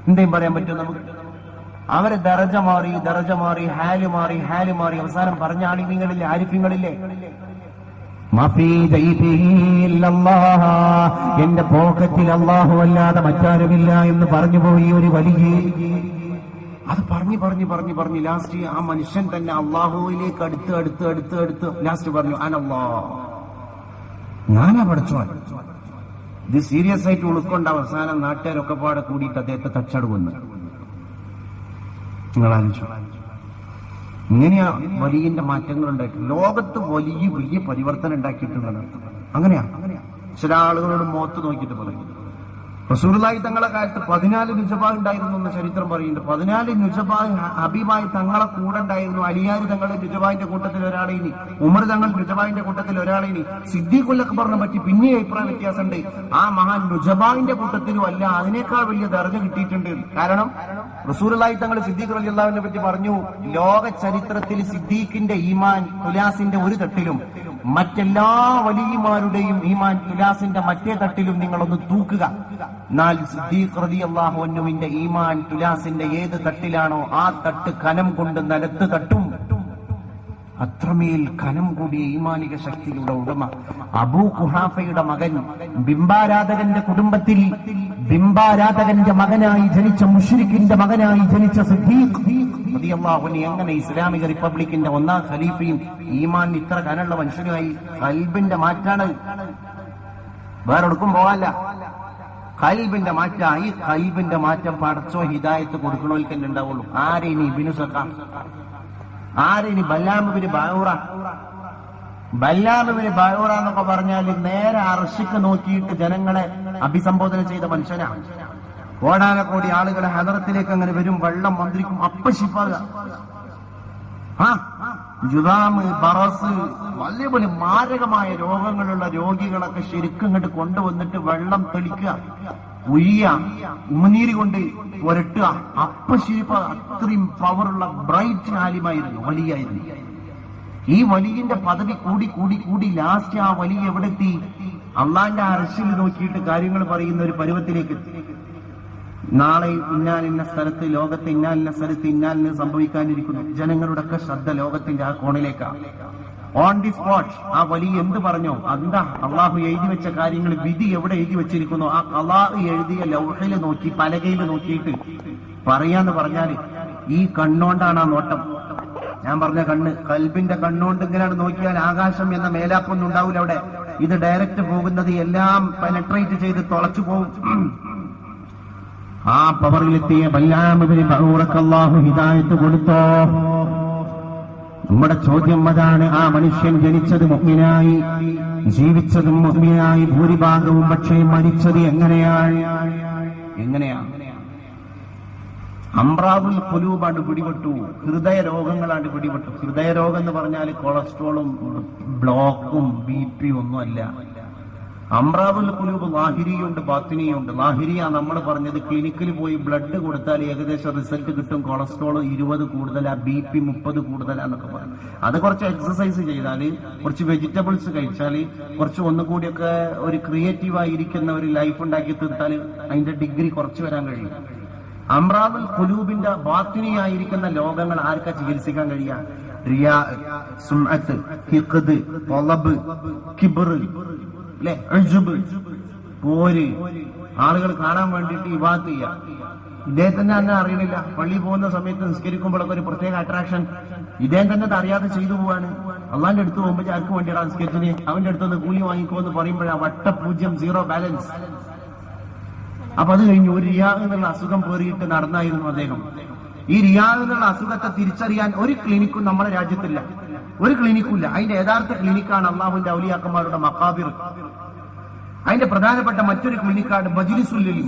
എന്തേലും പറയാൻ പറ്റും നമുക്ക്? അവരെ ദറജ മാറി, ഹാല് മാറി അവസാനം പറഞ്ഞ ആലിമീങ്ങളില്ലേ, ആരിഫ്യങ്ങളില്ലേ, എന്റെ പോക്കറ്റിൽ അല്ലാഹു അല്ലാതെ മറ്റാരുമില്ല എന്ന് പറഞ്ഞുപോയി ഒരു വലിയ. അത് പറഞ്ഞ് ലാസ്റ്റ് ആ മനുഷ്യൻ തന്നെ അള്ളാഹുവിലേക്ക് അടുത്ത് ലാസ്റ്റ് പറഞ്ഞു അനല്ലാ, ഞാനാ പഠിച്ചോൻ. ഇത് സീരിയസ് ആയിട്ട് ഉൾക്കൊണ്ട അവസാനം നാട്ടുകാരൊക്കെ പാടെ കൂടിയിട്ട് അദ്ദേഹത്തെ തച്ചടങ്ങുന്നു. നിങ്ങൾ ആലോചിച്ചു. ഇങ്ങനെയാ വലിയ മാറ്റങ്ങൾ ഉണ്ടായിട്ടുണ്ട്. ലോകത്ത് വലിയ പരിവർത്തനം ഉണ്ടാക്കിയിട്ടുള്ളത് അങ്ങനെയാ. ചില ആളുകളോട് മുഖത്ത് നോക്കിയിട്ട് പറയും, റസൂലുള്ളാഹി തങ്ങളെ കാലത്ത് 14 നുജബാഹ് ഉണ്ടായിരുന്നു എന്ന് ചരിത്രം പറയുന്നുണ്ട്. 14 നുജബാഹ് ഹബീബായി തങ്ങളെ കൂടെ ഉണ്ടായിരുന്നു. അലിയാര് തങ്ങളുടെ നുജബാഹിന്റെ കൂട്ടത്തിൽ ഒരാളേനി, ഉമർ തങ്ങൾ നുജബാഹിന്റെ കൂട്ടത്തിൽ ഒരാളേനി. സിദ്ദീഖുൽ അക്ബറിനെ പറ്റി പിന്നെ അഭിപ്രായ വ്യത്യാസമുണ്ട്. ആ മഹാൻ നുജബാഹിന്റെ കൂട്ടത്തിലും അല്ല, അതിനേക്കാൾ വലിയ ദർജ കിട്ടിയിട്ടുണ്ട്. കാരണം റസൂലുള്ളാഹി തങ്ങൾ സിദ്ദീഖ് റളിയല്ലാഹു അൻഹുവിനെ പറ്റി പറഞ്ഞു, ലോക ചരിത്രത്തിൽ സിദ്ദീഖിന്റെ ഈമാൻ തുലാസിന്റെ ഒരു തട്ടിലും മറ്റെല്ലാ വലിയമാരുടെയും ഈമാൻ തുലാസിന്റെ മറ്റേ തട്ടിലും നിങ്ങളൊന്ന് തൂക്കുക. എന്നാൽ സിദ്ദീഖ് റളിയല്ലാഹു അൻഹുവിന്റെ ഈമാൻ തുലാസിന്റെ ഏത് തട്ടിലാണോ ആ തട്ട് കനം കൊണ്ട് നിലത്ത് തട്ടും. അത്രമേൽ കനം കൂടിയ ഈമാനിക ശക്തിയുടെ ഉടമ അബൂ ഖുഹാഫയുടെ മകൻ, ബിംബാരാധകന്റെ കുടുംബത്തിൽ ബിംബാരാധകന്റെ മകനായി ജനിച്ച, മുശ്രിക്കിന്റെ മകനായി ജനിച്ച സിദ്ദീഖ് റളിയല്ലാഹു അൻഹു എങ്ങനെ ഇസ്ലാമിക റിപ്പബ്ലിക്കിന്റെ 1ാം ഖലീഫയും ഈമാൻ ഇത്ര കനമുള്ള മനുഷ്യനുമായി? ഖൽബിന്റെ മാറ്റാണ്, വേറെടുക്കും പോവാല്ല. ഖൽബിന്റെ മാറ്റം. ഈ ഖൽബിന്റെ മാറ്റം പടച്ചോ ഹിദായത്ത് കൊടുക്കണോൽക്ക് തന്നെ ഉണ്ടാവുള്ളൂ. ആരെയിനി ഇബ്നു സഖാം, ആരെയിനി ബല്ലാം ഇബ്നു ബഊറ? ബല്ലാം ഇബ്നു ബഊറ എന്നൊക്കെ പറഞ്ഞാൽ നേരെ അർശിക്ക് നോക്കിയിട്ട് ജനങ്ങളെ അഭിസംബോധന ചെയ്ത മനുഷ്യനാണ്. കോടാനക്കോടി ആളുകളെ ഹദറത്തിലേക്ക് അങ്ങനെ വരും, വെള്ളം മന്ത്രിക്കും, അപ്പ ശിഫാക. ജുദാമ്, ബറസ്, വലിയ വലിയ മാരകമായ രോഗങ്ങളുള്ള രോഗികളൊക്കെ ശരിക്കും ഇങ്ങോട്ട് കൊണ്ടുവന്നിട്ട് വെള്ളം തെളിക്കുക, ഉയ്യ, ഉമിനീര് കൊണ്ട് പുരട്ടുക, അപ്പ ശിഫ. അത്രയും പവറുള്ള ബ്രൈറ്റ് ആലിമായിരുന്നു, വലിയായിരുന്നു. ഈ വലിയന്റെ പദവി കൂടി ലാസ്റ്റ് ആ വലിയ എവിടെ എത്തി? അള്ളാന്റെ അർശിൽ നോക്കിയിട്ട് കാര്യങ്ങൾ പറയുന്ന ഒരു പരുവത്തിലേക്ക് എത്തി. നാളെ ഇന്ന സ്ഥലത്ത്, ലോകത്ത് ഇന്ന സ്ഥലത്ത് ഇന്നാലിന് സംഭവിക്കാനിരിക്കുന്നു. ജനങ്ങളുടെ ഒക്കെ ശ്രദ്ധ ലോകത്തിന്റെ ആ കോണിലേക്കാണ്. ഓൺ ദി സ്പോട്ട് ആ വലിയ എന്ത് പറഞ്ഞോ, എന്താ അള്ളാഹു എഴുതി വെച്ച കാര്യങ്ങൾ, വിധി എവിടെ എഴുതി വെച്ചിരിക്കുന്നു, ആ ഖലാ എഴുതിയ ലൗഹിൽ നോക്കി, പലകയിൽ നോക്കിയിട്ട് പറയാന്ന് പറഞ്ഞാല് ഈ കണ്ണോണ്ടാണ് ആ നോട്ടം. ഞാൻ പറഞ്ഞ കണ്ണ്, ഖൽബിന്റെ കണ്ണുകൊണ്ട് ഇങ്ങനെയാണ് നോക്കിയാൽ ആകാശം എന്ന മേലാപ്പൊന്നും ഉണ്ടാവില്ല അവിടെ. ഇത് ഡയറക്റ്റ് പോകുന്നത് എല്ലാം പെനട്രേറ്റ് ചെയ്ത് തുളച്ചു പോകും. ആ പവറിലെത്തിയ ബല്ലാം ഇബ്നു ബഊറക്ക് അല്ലാഹു ഹിദായത്ത് കൊടുത്തോ? നമ്മുടെ ചോദ്യം അതാണ്. ആ മനുഷ്യൻ ജനിച്ചത് മുഅ്മിനായി, ജീവിച്ചതും മുഅ്മിനായി, ഭൂരിഭാഗവും പക്ഷേ മരിച്ചത് എങ്ങനെയാണ്? അംറാദുൽ ഖുലൂബാണ് പിടിപെട്ടു, ഹൃദയ രോഗങ്ങളാണ് പിടിപെട്ടു. ഹൃദയ രോഗം എന്ന് പറഞ്ഞാൽ കൊളസ്ട്രോളും ബ്ലോക്കും BP ഒന്നുമല്ല. അംറാദുൽ ഖുലൂബ് ലാഹിരിയുണ്ട്, ബാത്തിനിയുണ്ട്. ലാഹിരിയ നമ്മൾ പറഞ്ഞത് ക്ലിനിക്കിൽ പോയി ബ്ലഡ് കൊടുത്താൽ ഏകദേശം റിസൾട്ട് കിട്ടും. കൊളസ്ട്രോൾ 20 കൂടുതലാ, BP 30 കൂടുതലാന്നൊക്കെ പറയും. അത് കുറച്ച് എക്സസൈസ് ചെയ്താൽ, കുറച്ച് വെജിറ്റബിൾസ് കഴിച്ചാൽ, കുറച്ച് ഒന്നുകൂടിയൊക്കെ ഒരു ക്രിയേറ്റീവ് ആയിരിക്കുന്ന ഒരു ലൈഫ് ഉണ്ടാക്കി തീർത്താൽ അതിന്റെ ഡിഗ്രി കുറച്ച് വരാൻ കഴിയും. അംറാദുൽ ഖുലൂബിന്റെ ബാത്തിനിയായിരിക്കുന്ന ലോകങ്ങൾ ആർക്കാ ചികിത്സിക്കാൻ കഴിയുക? റിയാ, സുംഅത്ത്, ഹിഖ്ദ്, ളബ്, കിബ്ർ, അല്ലെ, ഉജ്ബ്, പോര്, ആളുകൾ കാണാൻ വേണ്ടിയിട്ട് ഇബാദത്ത് ചെയ്യാം. ഇദ്ദേഹത്തിന്റെ തന്നെ അറിയണില്ല. പള്ളി പോകുന്ന സമയത്ത് നിസ്കരിക്കുമ്പോഴൊക്കെ ഒരു പ്രത്യേക അട്രാക്ഷൻ ഇദ്ദേഹം തന്നെ അറിയാതെ ചെയ്തു പോവാണ്. അള്ളാന്റെ അടുത്ത് പോകുമ്പോൾ ആർക്ക് വേണ്ടിയാണ് നിസ്കരിച്ചിന്? അവന്റെ അടുത്തൊന്ന് കൂലി വാങ്ങിക്കോ എന്ന് പറയുമ്പോഴാണ് വട്ടപൂജ്യം, 0 ബാലൻസ്. അപ്പൊ അത് കഴിഞ്ഞ് ഒരു റിയാ എന്നുള്ള അസുഖം പേറിയിട്ട് നടന്നായിരുന്നു അദ്ദേഹം. ഈ റിയാ എന്നുള്ള അസുഖത്തെ തിരിച്ചറിയാൻ ഒരു ക്ലിനിക്കും നമ്മുടെ രാജ്യത്തില്ല, ഒരു ക്ലിനിക്കില്ല. അതിന്റെ യഥാർത്ഥ ക്ലിനിക്കാണ് അള്ളാഹുവിന്റെ ഔലിയാക്കന്മാരുടെ മഖാബിർ. അതിന്റെ പ്രധാനപ്പെട്ട മറ്റൊരു ക്ലിനിക്കാണ് മജ്ലിസുൽ ഇൽം.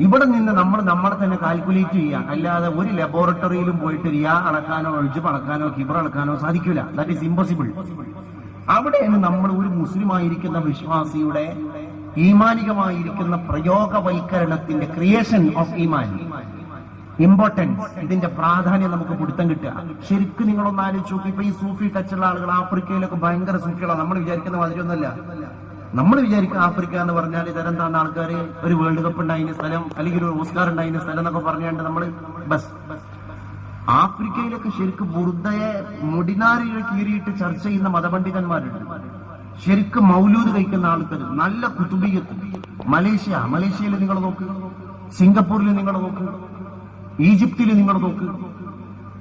ഇവിടെ നിന്ന് നമ്മൾ നമ്മളെ തന്നെ കാൽക്കുലേറ്റ് ചെയ്യുക, അല്ലാതെ ഒരു ലബോറട്ടറിയിലും പോയിട്ട് റിയാ അളക്കാനോ ഉജ്ബ് അളക്കാനോ കിബ്ർ അളക്കാനോ സാധിക്കില്ല. That is impossible. അവിടെയാണ് നമ്മൾ ഒരു മുസ്ലിം ആയിരിക്കുന്ന വിശ്വാസിയുടെ ഈമാനികമായിരിക്കുന്ന പ്രയോഗവൽക്കരണത്തിന്റെ ക്രിയേഷൻ ഓഫ് ഈമാൻ, ഇമ്പോർട്ടൻസ്, ഇതിന്റെ പ്രാധാന്യം നമുക്ക് പിടുത്തം കിട്ടുക. ശരിക്കും നിങ്ങളൊന്ന് ആലോചിച്ച് നോക്കി. ഇപ്പൊ ഈ സൂഫി ടച്ചുള്ള ആളുകൾ ആഫ്രിക്കയിലൊക്കെ ഭയങ്കര സൂഫികളാണ്. നമ്മൾ വിചാരിക്കുന്ന മാതിരിയൊന്നുമല്ല. നമ്മൾ വിചാരിക്കുക ആഫ്രിക്ക എന്ന് പറഞ്ഞാൽ ഇതെന്താണ് ആൾക്കാർ ഒരു വേൾഡ് കപ്പ് ഉണ്ടായിരുന്ന സ്ഥലം, അല്ലെങ്കിൽ ഒരു ഓസ്കാർ ഉണ്ടായിരുന്ന സ്ഥലം എന്നൊക്കെ പറഞ്ഞാണ്ട് നമ്മൾ ബസ്. ആഫ്രിക്കയിലൊക്കെ ശരിക്കും ബുർദയെ മുടിനാരികൾ കീറിയിട്ട് ചർച്ച ചെയ്യുന്ന മതപണ്ഡിതന്മാരുണ്ട്. ശരിക്കും മൗലൂദ് കഴിക്കുന്ന ആൾക്കാർ, നല്ല കുതുബിയത്ത്. മലേഷ്യയിൽ നിങ്ങൾ നോക്ക്, സിംഗപ്പൂരിൽ നിങ്ങൾ നോക്ക്, ഈജിപ്തിൽ നിങ്ങൾ നോക്ക്,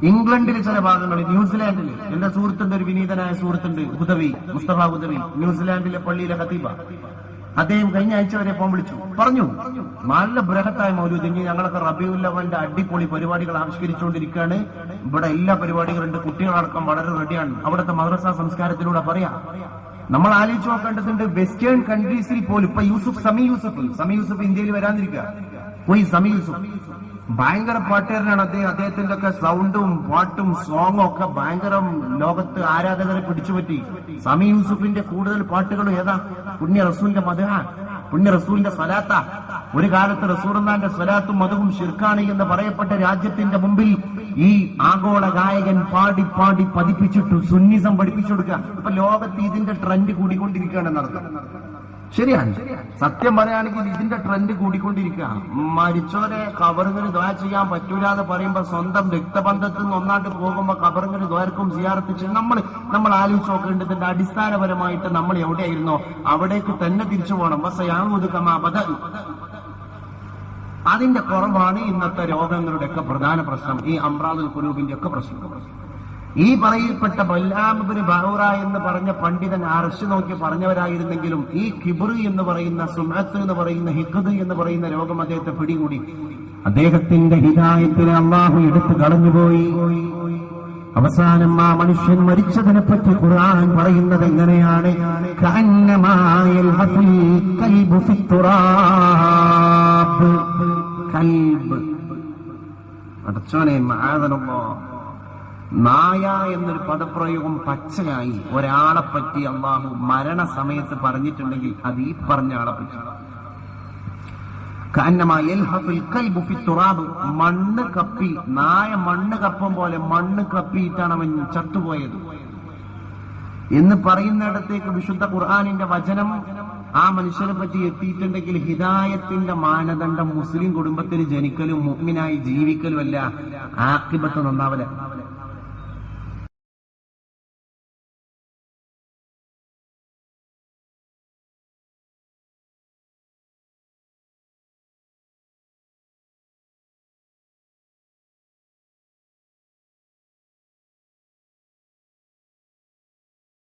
ഇംഗ്ലണ്ടിലെ ചില ഭാഗങ്ങളിൽ, ന്യൂസിലാൻഡിൽ എന്റെ സുഹൃത്തുണ്ട്, ഒരു വിനീതനായ സുഹൃത്തുണ്ട്, ഹുദവി, മുസ്തഫ ഹുദവി, ന്യൂസിലാൻഡിലെ പള്ളിയിലെ ഖതീബ. അദ്ദേഹം കഴിഞ്ഞ ആഴ്ച വരെ ഫോൺ വിളിച്ചു പറഞ്ഞു, നല്ല ബൃഹത്തായ മൗലൂദ്, ഇനി ഞങ്ങളൊക്കെ റബീഉൽ അവ്വലിന്റെ അടിപൊളി പരിപാടികൾ ആവിഷ്കരിച്ചുകൊണ്ടിരിക്കുകയാണ്, ഇവിടെ എല്ലാ പരിപാടികളുണ്ട്, കുട്ടികളടക്കം വളരെ റെഡിയാണ്, അവിടുത്തെ മദ്രസ സംസ്കാരത്തിലൂടെ പറയാം. നമ്മൾ ആലോചിച്ച് നോക്കേണ്ടതുണ്ട്, വെസ്റ്റേൺ കൺട്രീസിൽ പോലും ഇപ്പൊ സമി യൂസഫ് ഇന്ത്യയിൽ വരാനിരിക്കുക, പോയി സമി യൂസഫ് ഭയങ്കര പാട്ടുകാരനാണ്. അദ്ദേഹത്തിന്റെ ഒക്കെ സൗണ്ടും പാട്ടും സോങ്ങും ഒക്കെ ഭയങ്കര ലോകത്ത് ആരാധകരെ പിടിച്ചുപറ്റി. സമി യൂസുഫിന്റെ കൂടുതൽ പാട്ടുകളും ഏതാ? പുണ്യ റസൂലിന്റെ മദ്ഹ, പുണ്യ റസൂലിന്റെ സ്വലാത്ത. ഒരു കാലത്ത് റസൂലുള്ളാഹിന്റെ സ്വലാത്തും മദ്ഹും ശിർക്കാണ് എന്ന് പറയപ്പെട്ട രാജ്യത്തിന്റെ മുമ്പിൽ ഈ ആഗോള ഗായകൻ പാടി പാടി പതിപ്പിച്ചിട്ടു സുന്നിസം പഠിപ്പിച്ചു കൊടുക്കുക. ഇപ്പൊ ലോകത്ത് ഇതിന്റെ ട്രെൻഡ് കൂടിക്കൊണ്ടിരിക്കുകയാണ് നടക്കുന്നത്. ശരിയാണ്, സത്യം പറയുകയാണെങ്കിൽ ഇതിന്റെ ട്രെൻഡ് കൂടിക്കൊണ്ടിരിക്കുക. മരിച്ചവരെ ഖബറുകളിൽ ദുആ ചെയ്യാൻ പറ്റൂല എന്ന് പറയുമ്പോ സ്വന്തം രക്തബന്ധത്തിൽ നിന്ന് ഒന്നാണ്ട് പോകുമ്പോ ഖബറുകളിൽ ദ്വാരക്കും സിയാറത്ത് ചെയ്യും. നമ്മൾ ആലോചിച്ച് നോക്കേണ്ടതിന്റെ അടിസ്ഥാനപരമായിട്ട് നമ്മൾ എവിടെയായിരുന്നോ അവിടേക്ക് തന്നെ തിരിച്ചു പോകണം. അതിന്റെ കുറവാണ് ഇന്നത്തെ രോഗങ്ങളുടെയൊക്കെ പ്രധാന പ്രശ്നം, ഈ അംറാദുൽ ഖുലൂബിന്റെ ഒക്കെ പ്രശ്നം. ഈ പറയപ്പെട്ട ബല്ലാം ഇബ്നു ബഹൂറ എന്ന് പറഞ്ഞ പണ്ഡിതൻ അർശ് നോക്കി പറഞ്ഞവരായിരുന്നെങ്കിലും ഈ കിബ്ർ എന്ന് പറയുന്ന, സുമഅത്ത് എന്ന് പറയുന്ന, ഹിഖ്ദ് എന്ന് പറയുന്ന രോഗം അദ്ദേഹത്തെ പിടികൂടി. അദ്ദേഹത്തിന്റെ ഹിദായത്തിനെ അല്ലാഹു എടുത്തു കളഞ്ഞുപോയി. അവസാനം ആ മനുഷ്യൻ മരിച്ചതിനെ പറ്റി ഖുർആൻ പറയുന്നത് എങ്ങനെയാണ്? കഅന്നമാ യൽഹഫുൽ കൽബു ഫിത്തുറാബ്. കൽബ്, അടച്ചോനെ മആദനല്ലാഹ്, നായ എന്നൊരു പദപ്രയോഗം പച്ചയായി ഒരാളെ പറ്റി അള്ളാഹു മരണസമയത്ത് പറഞ്ഞിട്ടുണ്ടെങ്കിൽ അത് ഈ പറഞ്ഞ ആളെ പറ്റി. മണ്ണ് കപ്പി, നായ മണ്ണ് കപ്പം പോലെ മണ്ണ് കപ്പിയിട്ടാണ് അവൻ ചത്തുപോയത് എന്ന് പറയുന്നിടത്തേക്ക് വിശുദ്ധ ഖുർആനിന്റെ വചനം ആ മനുഷ്യനെ പറ്റി എത്തിയിട്ടുണ്ടെങ്കിൽ ഹിദായത്തിന്റെ മാനദണ്ഡം മുസ്ലിം കുടുംബത്തിൽ ജനിക്കലും മുഅ്മിനായി ജീവിക്കലും അല്ല, ആഖിബത്ത് നന്നാവല.